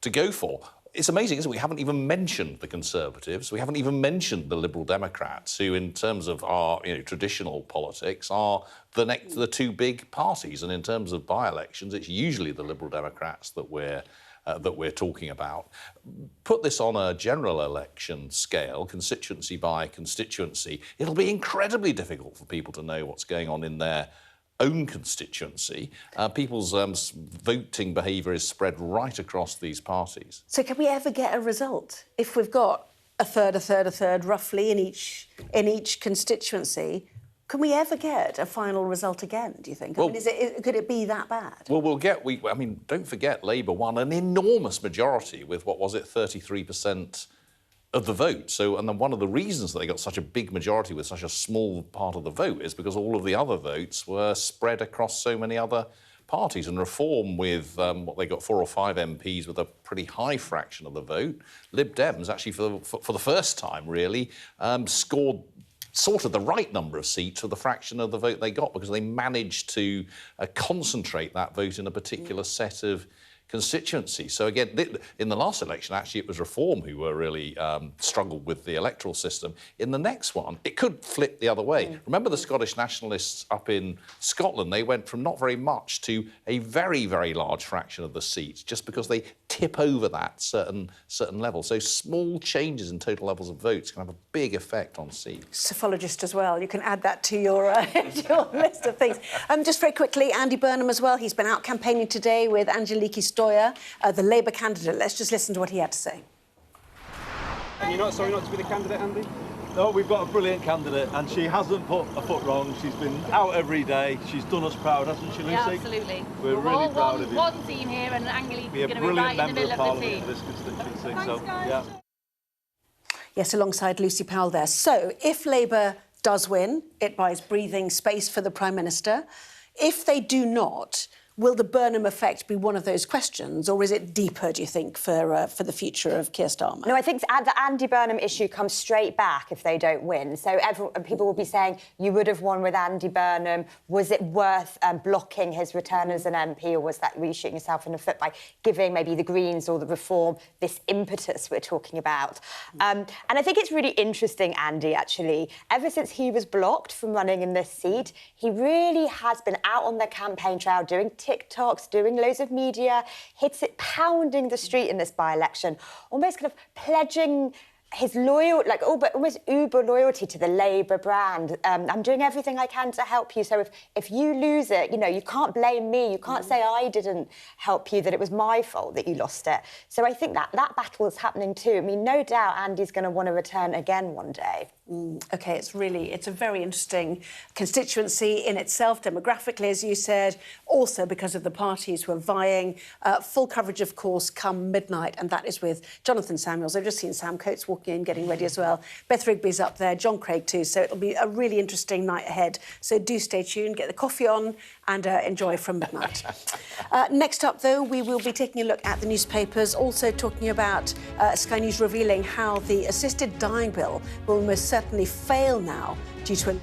to go for. It's amazing, isn't it? We haven't even mentioned the Conservatives. We haven't even mentioned the Liberal Democrats, who, in terms of our traditional politics, are the two big parties. And in terms of by-elections, it's usually the Liberal Democrats that we're talking about. Put this on a general election scale, constituency by constituency, it'll be incredibly difficult for people to know what's going on in their own constituency. People's voting behaviour is spread right across these parties. So can we ever get a result if we've got a third, roughly in each constituency? Can we ever get a final result again, do you think? I mean, could it be that bad? Well, I mean, don't forget, Labour won an enormous majority with, what was it, 33% of the vote. So, and then one of the reasons that they got such a big majority with such a small part of the vote is because all of the other votes were spread across so many other parties. And Reform, with what they got 4 or 5 MPs with a pretty high fraction of the vote, Lib Dems actually for the first time really scored sort of the right number of seats for the fraction of the vote they got, because they managed to concentrate that vote in a particular set of constituency. So again, in the last election, actually, it was Reform who were really struggled with the electoral system. In the next one, it could flip the other way. Remember the Scottish nationalists up in Scotland? They went from not very much to a very, very large fraction of the seats, just because they tip over that certain level. So small changes in total levels of votes can have a big effect on seats. Psephologist as well. You can add that to your, your list of things. Just very quickly, Andy Burnham as well. He's been out campaigning today with Angeliki Stoyer, the Labour candidate. Let's just listen to what he had to say. And you're not sorry not to be the candidate, Andy? No, we've got a brilliant candidate, and she hasn't put a foot wrong. She's been out every day. She's done us proud, hasn't she, Lucy? Yeah, absolutely. We're really proud of you. One team here, and Angeliki is going to be right in the middle of the team. For this constituency. Thanks, so, guys. yeah. Yes, alongside Lucy Powell there. So, if Labour does win, it buys breathing space for the Prime Minister. If they do not, will the Burnham effect be one of those questions, or is it deeper, do you think, for the future of Keir Starmer? No, I think the Andy Burnham issue comes straight back if they don't win. So people will be saying, you would have won with Andy Burnham. Was it worth blocking his return as an MP, or was that really shooting yourself in the foot by giving maybe the Greens or the Reform this impetus we're talking about? And I think it's really interesting, Andy, actually. Ever since he was blocked from running in this seat, he really has been out on the campaign trail doing TikToks, doing loads of media, pounding the street in this by-election, almost kind of pledging his almost uber loyalty to the Labour brand. I'm doing everything I can to help you. So if you lose it, you can't blame me. You can't say I didn't help you, that it was my fault that you lost it. So I think that battle is happening too. I mean, no doubt Andy's going to want to return again one day. OK, it's a very interesting constituency in itself, demographically, as you said, also because of the parties who are vying. Full coverage, of course, come midnight, and that is with Jonathan Samuels. I've just seen Sam Coates walking in, getting ready as well. Beth Rigby's up there, John Craig too, so it'll be a really interesting night ahead. So do stay tuned, get the coffee on and enjoy from midnight. Next up, though, we will be taking a look at the newspapers, also talking about Sky News revealing how the assisted dying bill will most certainly fail now due to a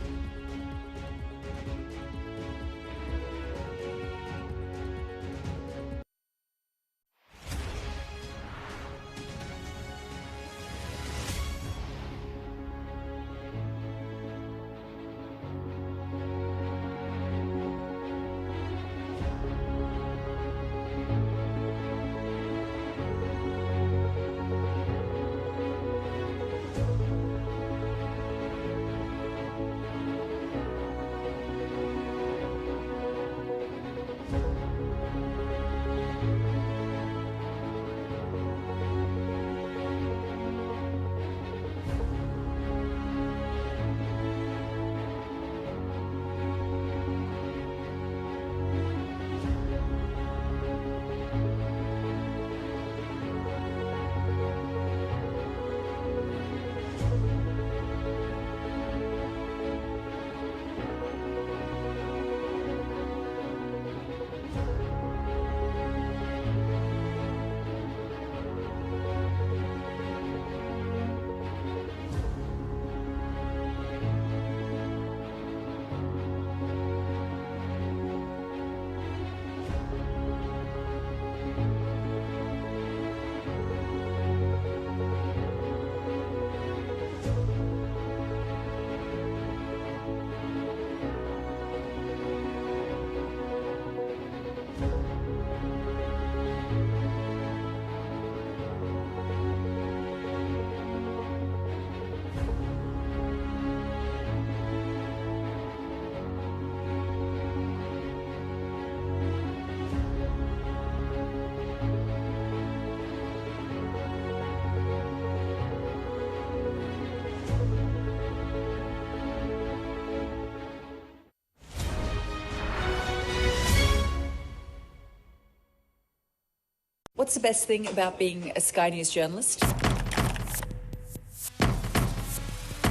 What's the best thing about being a Sky News journalist?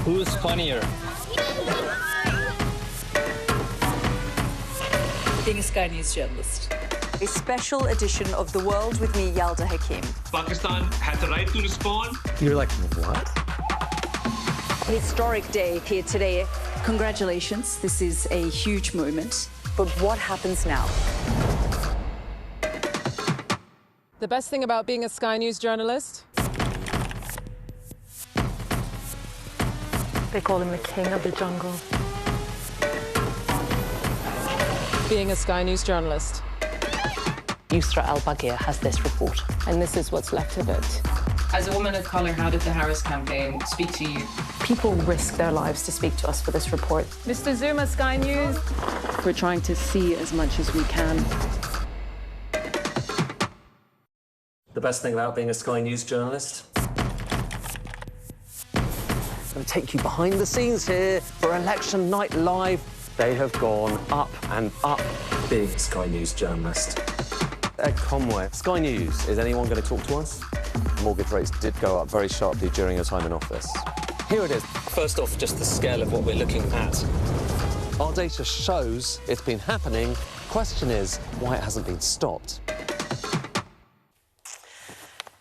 Who's funnier? Being a Sky News journalist. A special edition of The World with me, Yalda Hakim. Pakistan had the right to respond. You're like, what? Historic day here today. Congratulations, this is a huge moment. But what happens now? The best thing about being a Sky News journalist? They call him the king of the jungle. Being a Sky News journalist. Yusra Al-Baghir has this report. And this is what's left of it. As a woman of colour, how did the Harris campaign speak to you? People risk their lives to speak to us for this report. Mr. Zuma, Sky News. We're trying to see as much as we can. The best thing about being a Sky News journalist? I'm going to take you behind the scenes here for Election Night Live. They have gone up and up. Being a Sky News journalist. Ed Conway, Sky News, is anyone going to talk to us? Mortgage rates did go up very sharply during your time in office. Here it is. First off, just the scale of what we're looking at. Our data shows it's been happening. Question is, why it hasn't been stopped.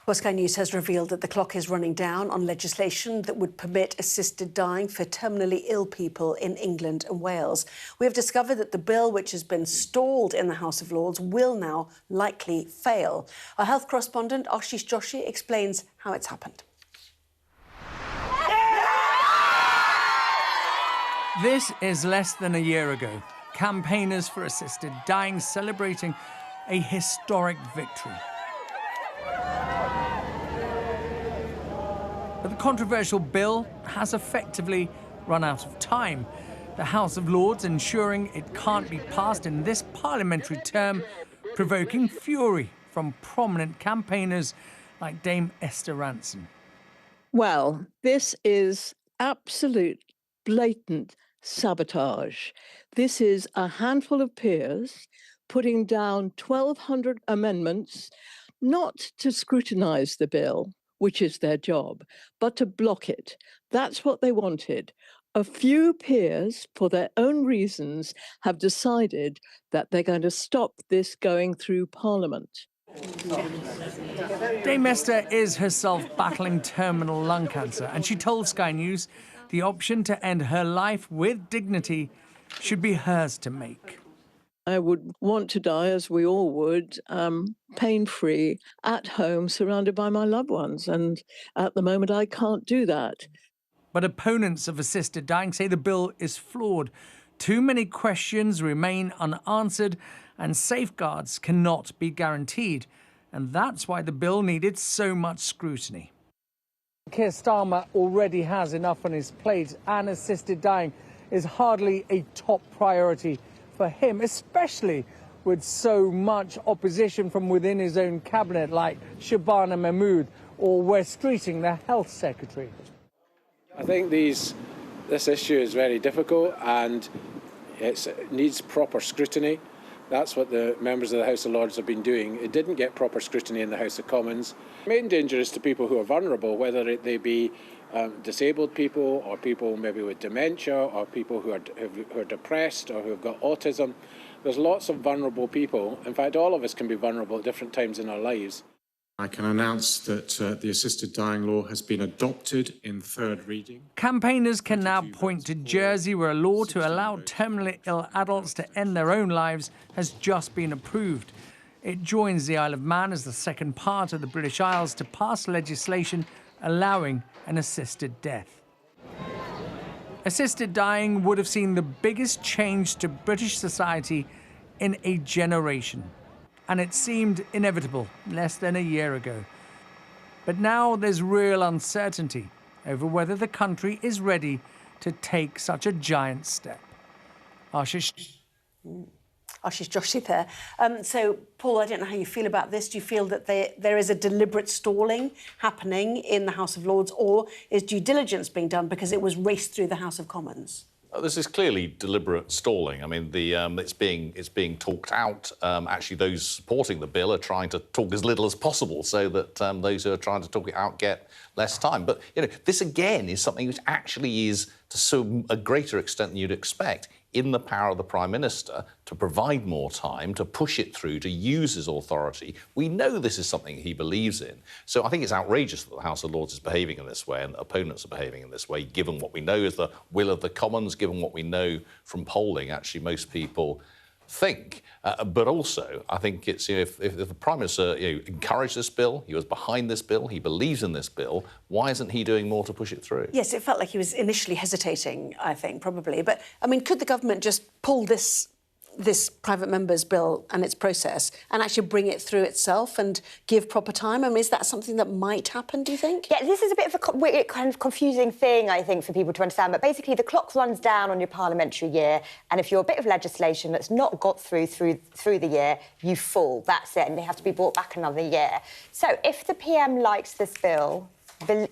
Well, Sky News has revealed that the clock is running down on legislation that would permit assisted dying for terminally ill people in England and Wales. We have discovered that the bill, which has been stalled in the House of Lords, will now likely fail. Our health correspondent, Ashish Joshi, explains how it's happened. This is less than a year ago. Campaigners for assisted dying celebrating a historic victory. But the controversial bill has effectively run out of time. The House of Lords ensuring it can't be passed in this parliamentary term, provoking fury from prominent campaigners like Dame Esther Ranson. Well, this is absolute blatant sabotage. This is a handful of peers putting down 1,200 amendments, not to scrutinise the bill, which is their job, but to block it. That's what they wanted. A few peers, for their own reasons, have decided that they're going to stop this going through Parliament. Dame Esther is herself battling terminal lung cancer, and she told Sky News the option to end her life with dignity should be hers to make. I would want to die, as we all would, pain-free, at home, surrounded by my loved ones. And at the moment, I can't do that. But opponents of assisted dying say the bill is flawed. Too many questions remain unanswered and safeguards cannot be guaranteed. And that's why the bill needed so much scrutiny. Keir Starmer already has enough on his plate, and assisted dying is hardly a top priority for him, especially with so much opposition from within his own cabinet, like Shabana Mahmood or Wes Streeting, the health secretary. I think this issue is very difficult and it needs proper scrutiny. That's what the members of the House of Lords have been doing. It didn't get proper scrutiny in the House of Commons. The main danger is to people who are vulnerable, whether they be disabled people or people maybe with dementia or people who are depressed or who have got autism. There's lots of vulnerable people. In fact, all of us can be vulnerable at different times in our lives. I can announce that the assisted dying law has been adopted in third reading. Campaigners can now point to Jersey, where a law to allow terminally ill adults to end their own lives has just been approved. It joins the Isle of Man as the second part of the British Isles to pass legislation allowing an assisted death. Assisted dying would have seen the biggest change to British society in a generation. And it seemed inevitable less than a year ago. But now there's real uncertainty over whether the country is ready to take such a giant step. Ashish Joshi there. So, Paul, I don't know how you feel about this. Do you feel that there is a deliberate stalling happening in the House of Lords, or is due diligence being done because it was raced through the House of Commons? This is clearly deliberate stalling. I mean, it's being talked out. Actually, those supporting the bill are trying to talk as little as possible so that those who are trying to talk it out get less time. But, you know, this again is something which actually is, to a greater extent than you'd expect, in the power of the Prime Minister to provide more time, to push it through, to use his authority. We know this is something he believes in. So I think it's outrageous that the House of Lords is behaving in this way and that opponents are behaving in this way, given what we know is the will of the Commons, given what we know from polling, actually, most people think. But also, I think it's, you know, if the Prime Minister, you know, encouraged this bill, he was behind this bill, he believes in this bill, why isn't he doing more to push it through? Yes, it felt like he was initially hesitating, I think, probably. But, I mean, could the government just pull this private member's bill and its process and actually bring it through itself and give proper time? I mean, is that something that might happen, do you think? Yeah, this is a bit of a kind of confusing thing, I think, for people to understand. But basically, the clock runs down on your parliamentary year, and if you're a bit of legislation that's not got through the year, you fall. That's it, and they have to be brought back another year. So if the PM likes this bill,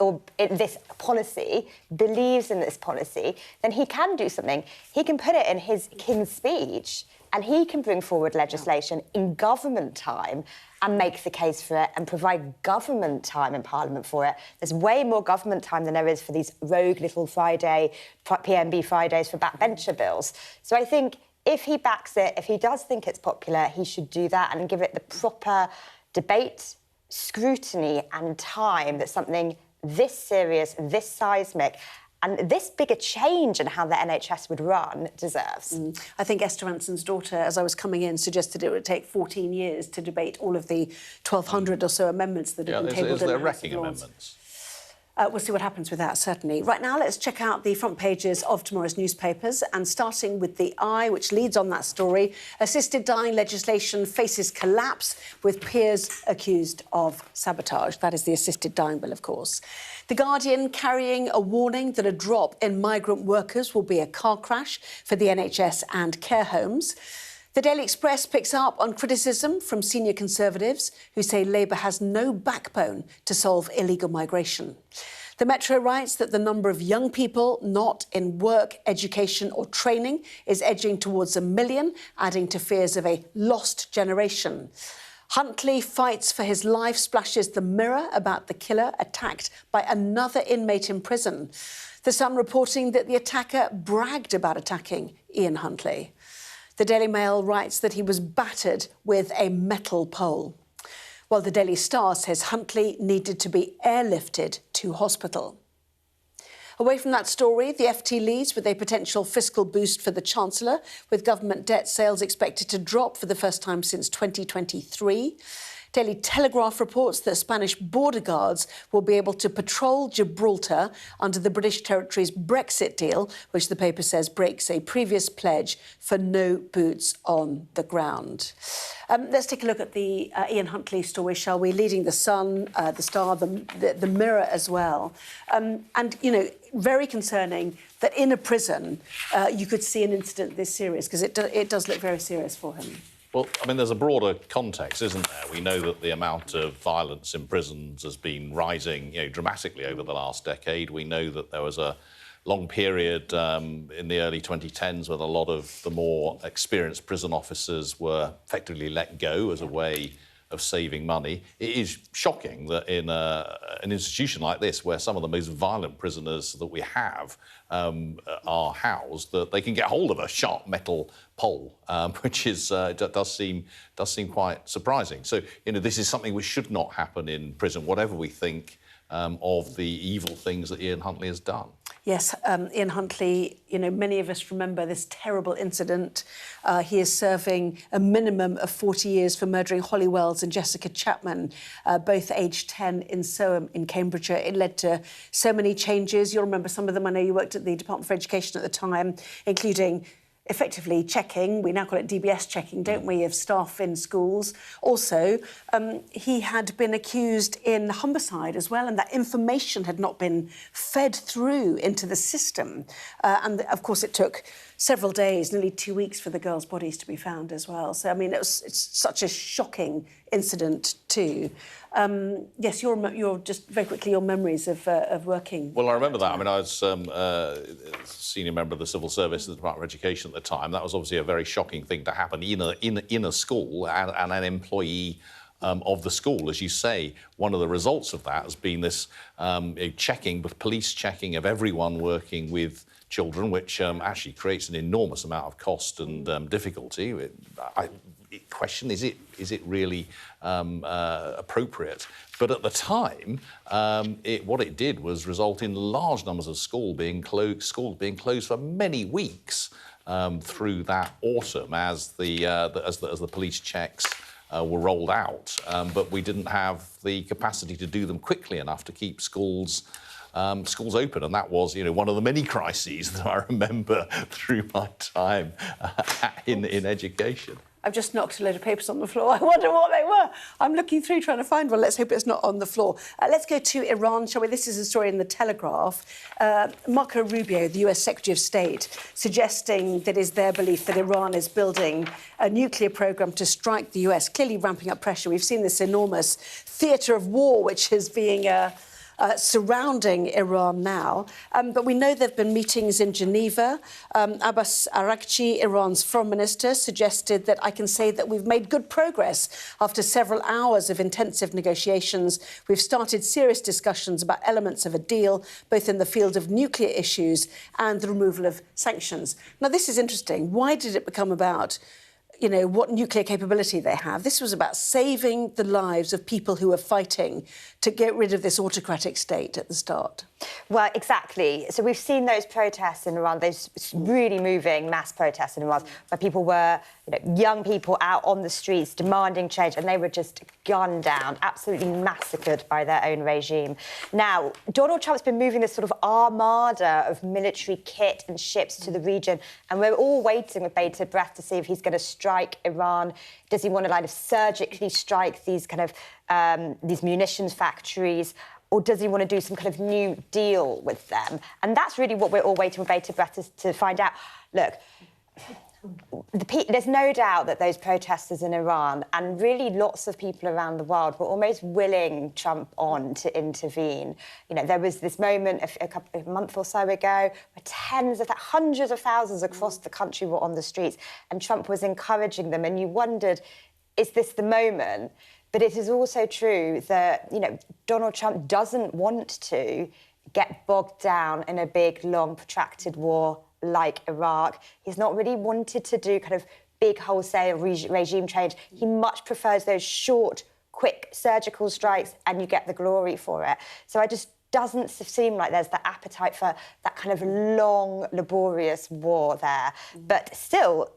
or this policy, believes in this policy, then he can do something. He can put it in his King's speech, and he can bring forward legislation in government time and make the case for it and provide government time in Parliament for it. There's way more government time than there is for these rogue little PMB Fridays for backbencher bills. So I think if he backs it, if he does think it's popular, he should do that and give it the proper debate, scrutiny and time that something this serious, this seismic and this big a change in how the NHS would run deserves. I think Esther Ranson's daughter, as I was coming in, suggested it would take 14 years to debate all of the 1,200 or so amendments that have been tabled in the House of Lords. Amendments. We'll see what happens with that, certainly. Right now, let's check out the front pages of tomorrow's newspapers, and starting with the Eye, which leads on that story. Assisted dying legislation faces collapse, with peers accused of sabotage. That is the assisted dying bill, of course. The Guardian carrying a warning that a drop in migrant workers will be a car crash for the NHS and care homes. The Daily Express picks up on criticism from senior Conservatives who say Labour has no backbone to solve illegal migration. The Metro writes that the number of young people not in work, education or training is edging towards 1 million, adding to fears of a lost generation. Huntley fights for his life, splashes the Mirror about the killer attacked by another inmate in prison. The Sun reporting that the attacker bragged about attacking Ian Huntley. The Daily Mail writes that he was battered with a metal pole, while the Daily Star says Huntley needed to be airlifted to hospital. Away from that story, the FT leads with a potential fiscal boost for the Chancellor, with government debt sales expected to drop for the first time since 2023. Daily Telegraph reports that Spanish border guards will be able to patrol Gibraltar under the British territory's Brexit deal, which the paper says breaks a previous pledge for no boots on the ground. Let's take a look at the Ian Huntley story, shall we? Leading the Sun, the Star, the Mirror as well. And, you know, very concerning that in a prison you could see an incident this serious, because it does look very serious for him. Well, I mean, there's a broader context, isn't there? We know that the amount of violence in prisons has been rising, you know, dramatically over the last decade. We know that there was a long period in the early 2010s when a lot of the more experienced prison officers were effectively let go as a way of saving money. It is shocking that in an institution like this, where some of the most violent prisoners that we have are housed, that they can get hold of a sharp metal pole, which is does seem quite surprising. So, you know, this is something which should not happen in prison, whatever we think of the evil things that Ian Huntley has done. Yes, Ian Huntley, you know, many of us remember this terrible incident. He is serving a minimum of 40 years for murdering Holly Wells and Jessica Chapman, both aged 10 in Soham in Cambridgeshire. It led to so many changes. You'll remember some of them. I know you worked at the Department for Education at the time, including effectively checking, we now call it DBS checking, don't we, of staff in schools. Also, he had been accused in Humberside as well, and that information had not been fed through into the system. And, of course, it took several days, nearly 2 weeks for the girls' bodies to be found as well. So, I mean, it's such a shocking incident too. Yes, you're just very quickly your memories of working. Well, I remember that. I mean, I was a senior member of the civil service of the Department of Education at the time. That was obviously a very shocking thing to happen in a school, and an employee of the school. As you say, one of the results of that has been this police checking of everyone working with children, which actually creates an enormous amount of cost and difficulty. Question, is it really appropriate? But at the time, what it did was result in large numbers of schools being closed for many weeks through that autumn as the police checks were rolled out. But we didn't have the capacity to do them quickly enough to keep schools open, and that was, one of the many crises that I remember through my time in education. I've just knocked a load of papers on the floor. I wonder what they were. I'm looking through trying to find one. Let's hope it's not on the floor. Let's go to Iran, shall we? This is a story in The Telegraph. Marco Rubio, the US Secretary of State, suggesting that it's their belief that Iran is building a nuclear programme to strike the US, clearly ramping up pressure. We've seen this enormous theatre of war, which is being surrounding Iran now. But we know there have been meetings in Geneva. Abbas Araghchi, Iran's foreign minister, suggested that I can say that we've made good progress. After several hours of intensive negotiations, we've started serious discussions about elements of a deal, both in the field of nuclear issues and the removal of sanctions. Now, this is interesting. Why did it become about what nuclear capability they have? This was about saving the lives of people who were fighting to get rid of this autocratic state at the start. Well, exactly. So we've seen those protests in Iran, those really moving mass protests in Iran, where people were, young people out on the streets demanding change, and they were just gunned down, absolutely massacred by their own regime. Now, Donald Trump's been moving this sort of armada of military kit and ships to the region, and we're all waiting with bated breath to see if he's going to strike Iran. Does he want to surgically strike these these munitions factories? Or does he want to do some kind of new deal with them? And that's really what we're all waiting with bated breath to find out. Look, there's no doubt that those protesters in Iran and really lots of people around the world were almost willing Trump on to intervene. There was this moment a month or so ago where hundreds of thousands across the country were on the streets, and Trump was encouraging them, and you wondered, is this the moment? But it is also true that, Donald Trump doesn't want to get bogged down in a big, long, protracted war like Iraq. He's not really wanted to do kind of big, wholesale regime change. He much prefers those short, quick surgical strikes, and you get the glory for it. So it just doesn't seem like there's the appetite for that kind of long, laborious war there. But still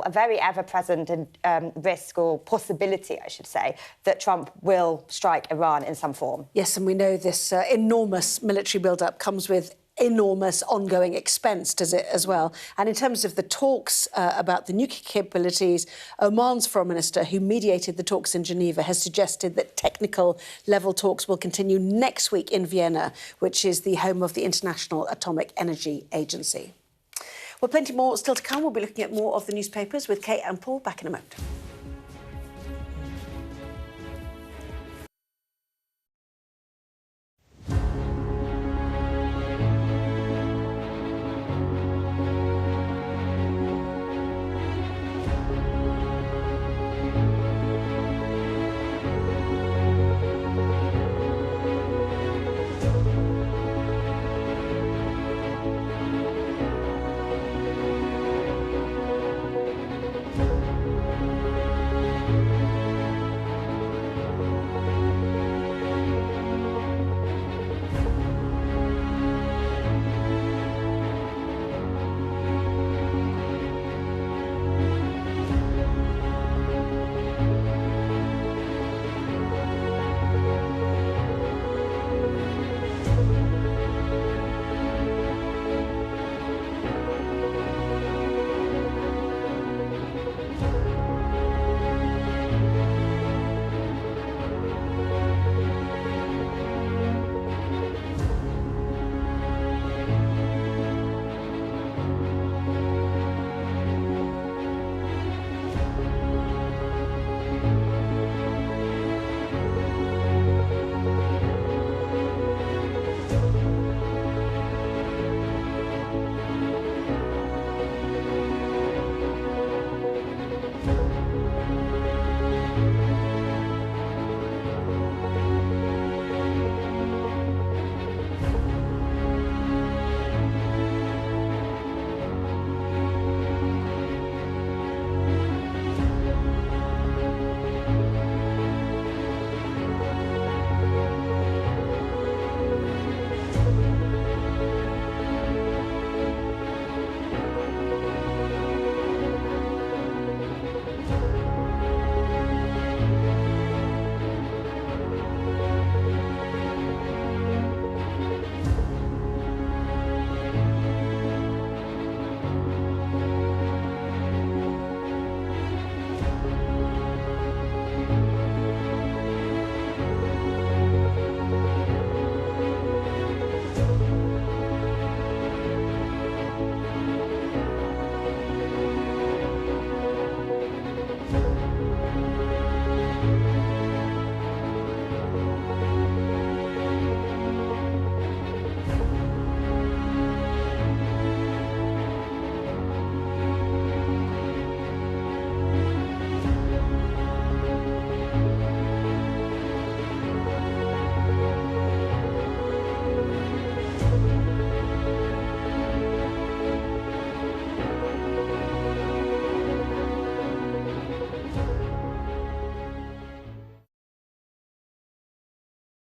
a very ever-present risk, or possibility, I should say, that Trump will strike Iran in some form. Yes, and we know this enormous military build-up comes with enormous ongoing expense, does it, as well? And in terms of the talks about the nuclear capabilities, Oman's foreign minister, who mediated the talks in Geneva, has suggested that technical level talks will continue next week in Vienna, which is the home of the International Atomic Energy Agency. Well, plenty more still to come. We'll be looking at more of the newspapers with Kate and Paul back in a moment.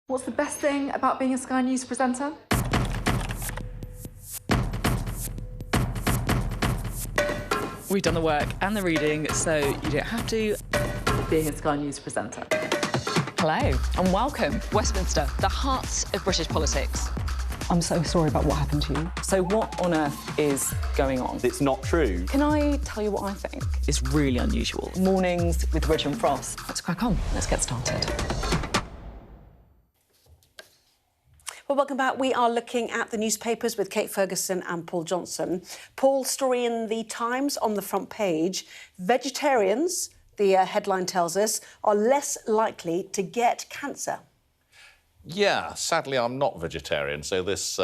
What's the best thing about being a Sky News presenter? We've done the work and the reading, so you don't have to. Being a Sky News presenter. Hello and welcome, Westminster, the heart of British politics. I'm so sorry about what happened to you. So what on earth is going on? It's not true. Can I tell you what I think? It's really unusual. Mornings with Rich and Frost. Let's crack on. Let's get started. Well, welcome back. We are looking at the newspapers with Kate Ferguson and Paul Johnson. Paul's story in the Times on the front page. Vegetarians, the headline tells us, are less likely to get cancer. Yeah, sadly, I'm not vegetarian, so this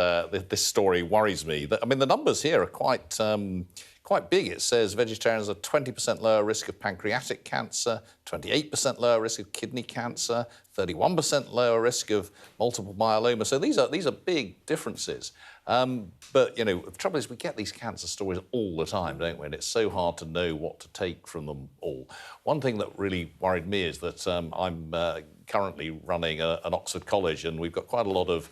story worries me. I mean, the numbers here are quite big. It says vegetarians are 20% lower risk of pancreatic cancer, 28% lower risk of kidney cancer, 31% lower risk of multiple myeloma. So these are big differences. But, you know, the trouble is we get these cancer stories all the time, don't we? And it's so hard to know what to take from them all. One thing that really worried me is that I'm currently running an Oxford college, and we've got quite a lot of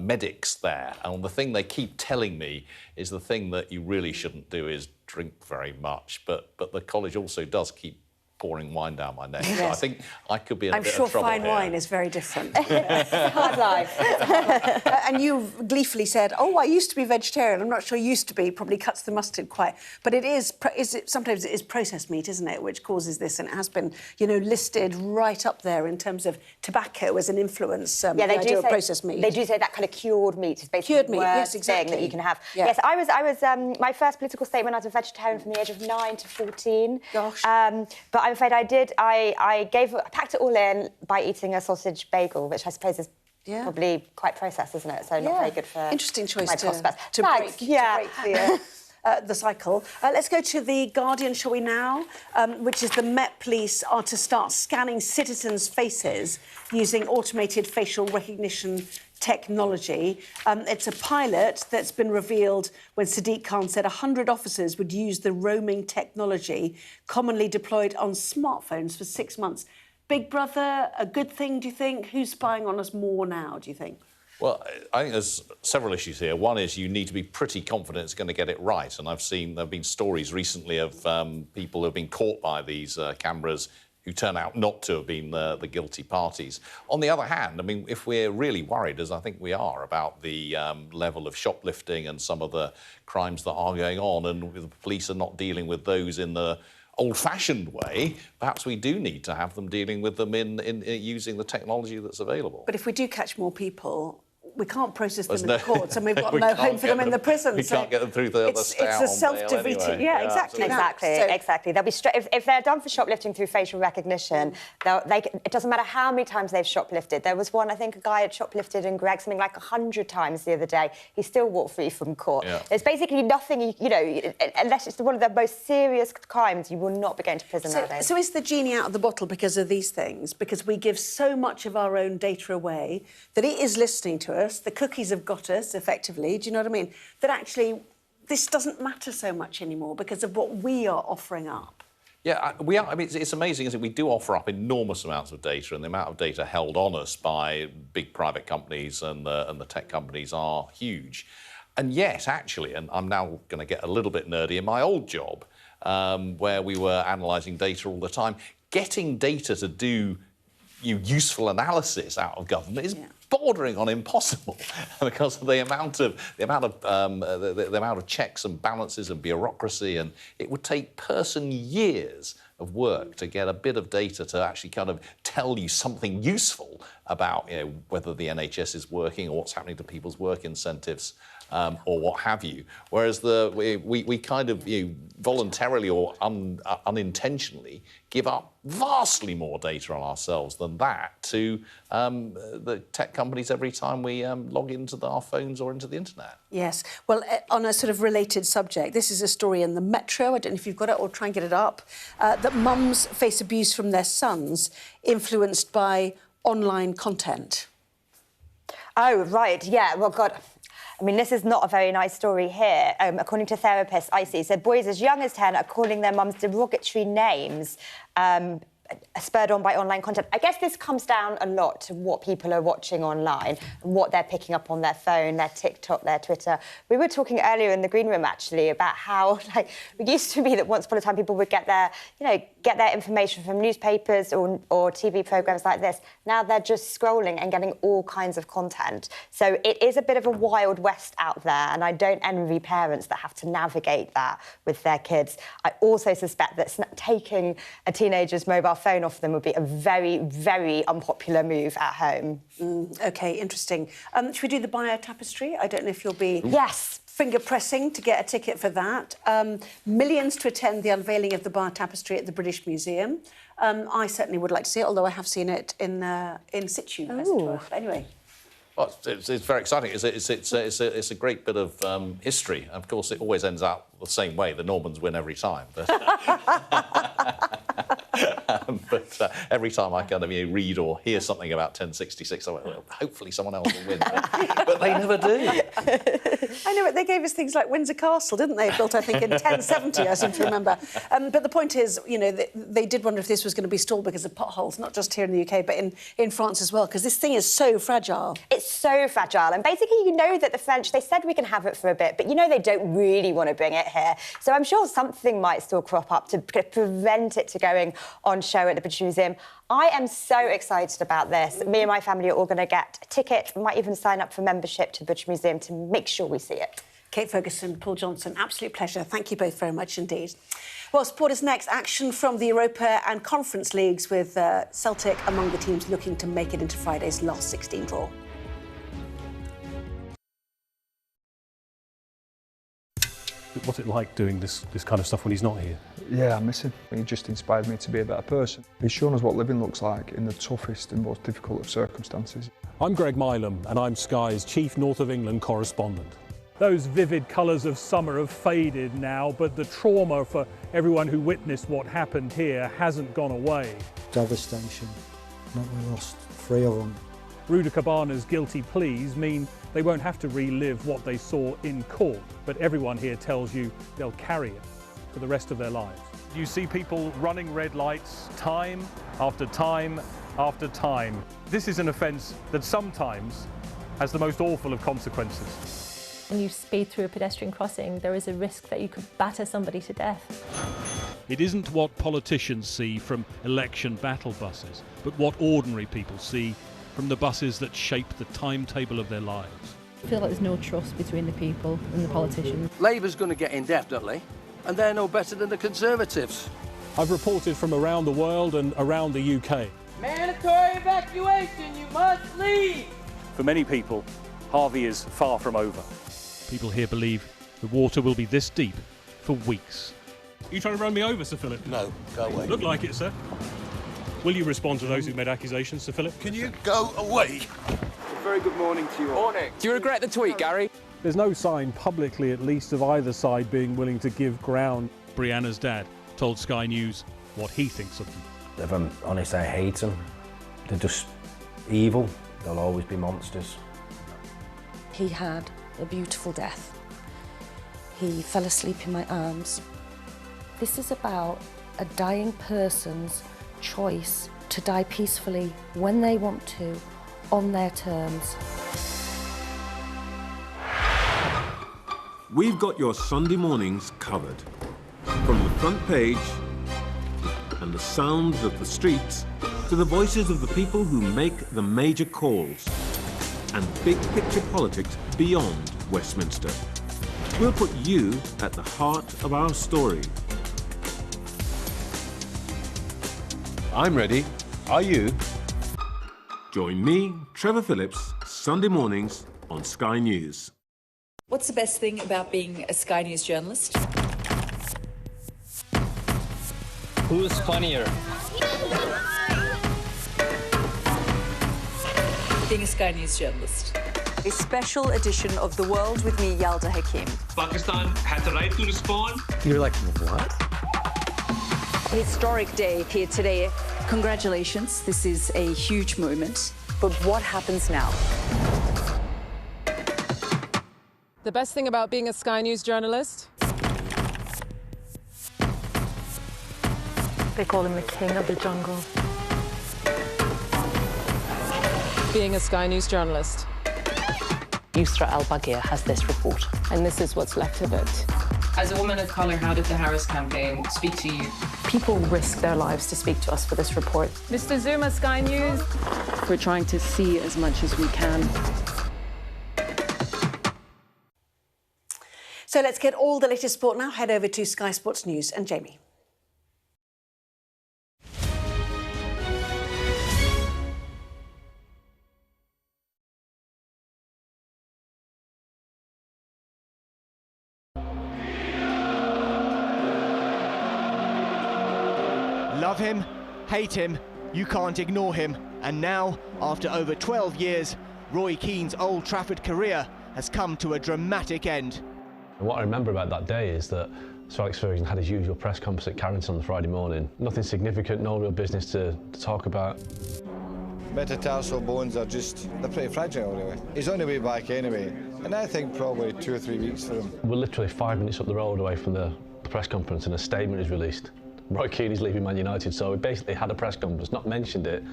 medics there. And the thing they keep telling me is the thing that you really shouldn't do is drink very much. But the college also does keep pouring wine down my neck. Yes. So I think I could be in a bit of trouble. I'm sure fine here. wine is very different. It's a hard life. And you gleefully said, "Oh, I used to be vegetarian." I'm not sure "used to be" probably cuts the mustard quite, but it is. Sometimes it is processed meat, isn't it, which causes this, and it has been, you know, listed right up there in terms of tobacco as an influence. Yeah, they do say processed meat. They do say that kind of cured meat is basically cured the meat. worst Yes, exactly. thing that you can have. Yeah. Yes, I was my first political statement. I was a vegetarian from the age of 9 to 14. Gosh. But I'm afraid I packed it all in by eating a sausage bagel, which I suppose is probably quite processed, isn't it? So not very good for interesting choice my to prospects. break the cycle. Let's go to The Guardian, shall we now? Which is the Met Police are to start scanning citizens' faces using automated facial recognition technology. It's a pilot that's been revealed when Sadiq Khan said 100 officers would use the roaming technology commonly deployed on smartphones for 6 months. Big Brother, a good thing, do you think? Who's spying on us more now, do you think? Well, I think there's several issues here. One is you need to be pretty confident it's going to get it right. And there have been stories recently of people who have been caught by these cameras who turn out not to have been the guilty parties. On the other hand, I mean, if we're really worried, as I think we are, about the level of shoplifting and some of the crimes that are going on, and the police are not dealing with those in the old-fashioned way, perhaps we do need to have them dealing with them in using the technology that's available. But if we do catch more people, we can't process them in the courts, and we've got no home for them in the prison. We can't get them through the stout. It's a self-defeating. Anyway. Yeah, exactly. Exactly. They'll be if they're done for shoplifting through facial recognition, it doesn't matter how many times they've shoplifted. There was one, I think, a guy had shoplifted in Greg something like 100 times the other day. He still walked free from court. Yeah. There's basically nothing, you know, unless it's one of the most serious crimes, you will not be going to prison nowadays. So is the genie out of the bottle because of these things? Because we give so much of our own data away that it is listening to us. The cookies have got us, effectively. Do you know what I mean? That actually this doesn't matter so much anymore because of what we are offering up. Yeah, we are. I mean, it's amazing, isn't it? We do offer up enormous amounts of data, and the amount of data held on us by big private companies and the tech companies are huge. And yet, actually, and I'm now going to get a little bit nerdy, in my old job, where we were analysing data all the time, getting data to do useful analysis out of government is bordering on impossible because of the amount of checks and balances and bureaucracy, and it would take person years of work to get a bit of data to actually kind of tell you something useful about, you know, whether the NHS is working or what's happening to people's work incentives. Or what have you. Whereas we kind of voluntarily or unintentionally give up vastly more data on ourselves than that to the tech companies every time we log into our phones or into the internet. Yes. Well, on a sort of related subject, this is a story in the Metro, I don't know if you've got it or try and get it up, that mums face abuse from their sons influenced by online content. Oh, right, yeah, well, God... I mean, this is not a very nice story here. According to therapist Icy, said boys as young as 10 are calling their mums derogatory names spurred on by online content. I guess this comes down a lot to what people are watching online and what they're picking up on their phone, their TikTok, their Twitter. We were talking earlier in the green room, actually, about how, like, it used to be that once upon a time people would get their, get their information from newspapers or TV programmes like this. Now they're just scrolling and getting all kinds of content. So it is a bit of a wild west out there, and I don't envy parents that have to navigate that with their kids. I also suspect that taking a teenager's mobile phone off them would be a very, very unpopular move at home. OK, interesting. Should we do the Bayeux Tapestry? I don't know if you'll be... Yes. Finger pressing to get a ticket for that. Millions to attend the unveiling of the Bayeux Tapestry at the British Museum. I certainly would like to see it, although I have seen it in situ, as it were. But anyway. Well, it's very exciting. It's a great bit of history. Of course, it always ends out the same way. The Normans win every time. But, but every time I kind of read or hear something about 1066, I went, well, hopefully someone else will win. But they never do. I know, but they gave us things like Windsor Castle, didn't they? Built, I think, in 1070, I seem to remember. But the point is, they did wonder if this was going to be stalled because of potholes, not just here in the UK, but in France as well, because this thing is so fragile. It's so fragile. And basically, that the French, they said we can have it for a bit, but they don't really want to bring it here. So I'm sure something might still crop up to prevent it to going on show at the British Museum. I am so excited about this. Me and my family are all going to get a ticket. We might even sign up for membership to the British Museum to make sure we see it. Kate Ferguson, Paul Johnson, absolute pleasure. Thank you both very much indeed. Well, sport is next. Action from the Europa and Conference Leagues with Celtic among the teams looking to make it into Friday's last 16 draw. What's it like doing this kind of stuff when he's not here? Yeah, I miss him. He just inspired me to be a better person. He's shown us what living looks like in the toughest and most difficult of circumstances. I'm Greg Milam, and I'm Sky's Chief North of England correspondent. Those vivid colours of summer have faded now, but the trauma for everyone who witnessed what happened here hasn't gone away. Devastation. We lost 3 of them. Ruda Cabana's guilty pleas mean they won't have to relive what they saw in court, but everyone here tells you they'll carry it for the rest of their lives. You see people running red lights time after time after time. This is an offence that sometimes has the most awful of consequences. When you speed through a pedestrian crossing, there is a risk that you could batter somebody to death. It isn't what politicians see from election battle buses, but what ordinary people see from the buses that shape the timetable of their lives. I feel like there's no trust between the people and the politicians. Labour's going to get in definitely, and they're no better than the Conservatives. I've reported from around the world and around the UK. Mandatory evacuation, you must leave! For many people, Harvey is far from over. People here believe the water will be this deep for weeks. Are you trying to run me over, Sir Philip? No, go away. Look like it, sir. Will you respond to those who've made accusations, Sir Philip? Can you go away? A very good morning to you all. Morning. Do you regret the tweet, Gary? There's no sign, publicly at least, of either side being willing to give ground. Brianna's dad told Sky News what he thinks of them. If I'm honest, I hate them. They're just evil. They'll always be monsters. He had a beautiful death. He fell asleep in my arms. This is about a dying person's choice to die peacefully when they want to, on their terms. We've got your Sunday mornings covered. From the front page and the sounds of the streets to the voices of the people who make the major calls and big picture politics beyond Westminster. We'll put you at the heart of our story. I'm ready. Are you? Join me, Trevor Phillips, Sunday mornings on Sky News. What's the best thing about being a Sky News journalist? Who's funnier? Being a Sky News journalist. A special edition of The World with me, Yalda Hakim. Pakistan had the right to respond. You're like, what? Historic day here today. Congratulations, this is a huge moment. But what happens now? The best thing about being a Sky News journalist? They call him the king of the jungle. Being a Sky News journalist. Yusra al-Baghir has this report. And this is what's left of it. As a woman of colour, how did the Harris campaign speak to you? People risk their lives to speak to us for this report. Mr. Zuma, Sky News. We're trying to see as much as we can. So let's get all the latest sport now. Head over to Sky Sports News and Jamie. Love him, hate him, you can't ignore him. And now, after over 12 years, Roy Keane's Old Trafford career has come to a dramatic end. What I remember about that day is that Sir Alex Ferguson had his usual press conference at Carrington on the Friday morning. Nothing significant, no real business to talk about. Metatarsal bones are they're pretty fragile really. He's on the way back anyway, and I think probably 2 or 3 weeks for him. We're literally 5 minutes up the road away from the press conference and a statement is released. Roy Keane is leaving Man United, so we basically had a press conference, not mentioned it,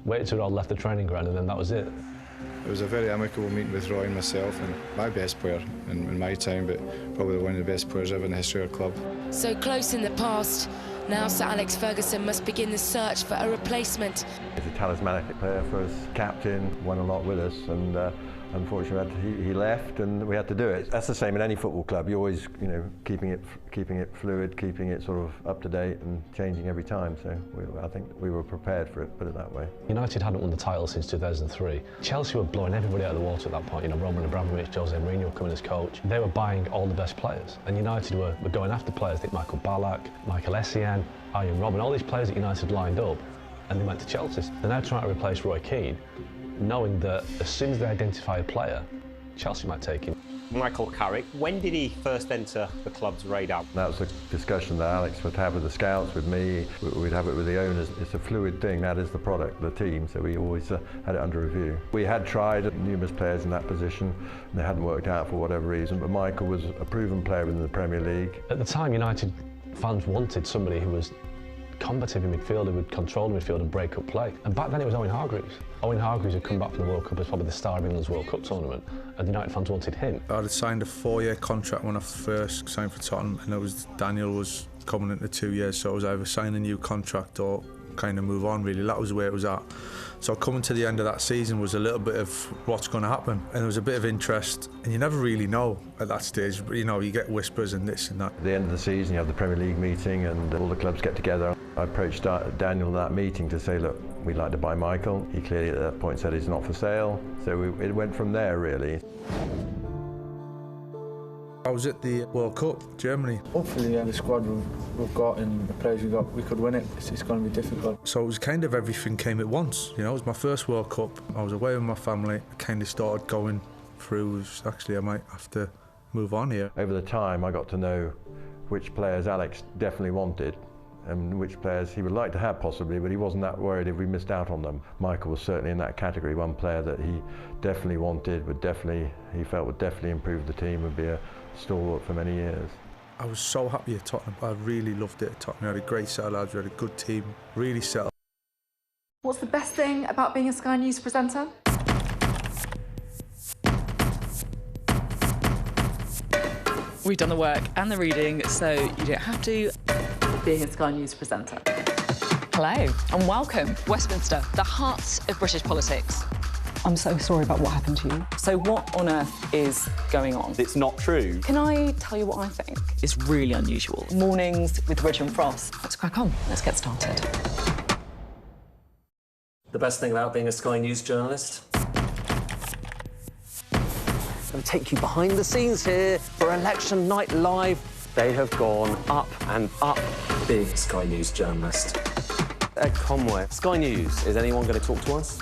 waited till we all left the training ground and then that was it. It was a very amicable meeting with Roy and myself, and my best player in my time, but probably one of the best players ever in the history of the club. So close in the past, now Sir Alex Ferguson must begin the search for a replacement. He's a talismanic player for us, captain, won a lot with us, and unfortunately he left and we had to do it. That's the same in any football club. You always, keeping it fluid, keeping it sort of up to date and changing every time. So I think we were prepared for it, put it that way. United hadn't won the title since 2003. Chelsea were blowing everybody out of the water at that point. Roman Abramovich, Jose Mourinho coming as coach. They were buying all the best players, and United were going after players like Michael Ballack, Michael Essien, Arjen Robben, all these players that United lined up, and they went to Chelsea. They're now trying to replace Roy Keane, knowing that as soon as they identify a player, Chelsea might take him. Michael Carrick, when did he first enter the club's radar? That was a discussion that Alex would have with the scouts, with me, we'd have it with the owners. It's a fluid thing, that is the product, the team, so we always had it under review. We had tried numerous players in that position, and they hadn't worked out for whatever reason, but Michael was a proven player in the Premier League. At the time, United fans wanted somebody who was combative in midfield, who would control the midfield and break up play. And back then it was Owen Hargreaves. Owen Hargreaves had come back from the World Cup as probably the star of England's World Cup tournament, and the United fans wanted him. I had signed a 4-year contract when I first signed for Tottenham, and Daniel was coming into 2 years, so I was either sign a new contract or kind of move on really. That was where it was at. So coming to the end of that season was a little bit of what's going to happen, and there was a bit of interest, and you never really know at that stage. You get whispers and this and that. At the end of the season you have the Premier League meeting and all the clubs get together. I approached Daniel at that meeting to say, look, we'd like to buy Michael. He clearly at that point said he's not for sale, so it went from there really. I was at the World Cup, Germany. Hopefully the squad we've got and the players we've got, we could win it. It's going to be difficult. So it was kind of everything came at once. It was my first World Cup. I was away with my family. I kind of started going through, actually I might have to move on here. Over the time I got to know which players Alex definitely wanted and which players he would like to have possibly, but he wasn't that worried if we missed out on them. Michael was certainly in that category, one player that he definitely wanted, he felt would definitely improve the team, would be a stalwart for many years. I was so happy at Tottenham. I really loved it at Tottenham. We had a great set of lads, we had a good team, really settled. What's the best thing about being a Sky News presenter? We've done the work and the reading, so you don't have to. Being a Sky News presenter. Hello and welcome, Westminster, the heart of British politics. I'm so sorry about what happened to you. So what on earth is going on? It's not true. Can I tell you what I think? It's really unusual. Mornings with Richard Frost. Let's crack on. Let's get started. The best thing about being a Sky News journalist? I'm going to take you behind the scenes here for Election Night Live. They have gone up and up. Being a Sky News journalist. Ed Conway, Sky News, is anyone going to talk to us?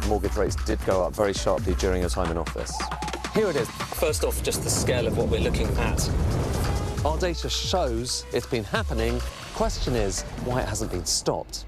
Mortgage rates did go up very sharply during your time in office. Here it is. First off, just the scale of what we're looking at. Our data shows it's been happening. Question is, why it hasn't been stopped.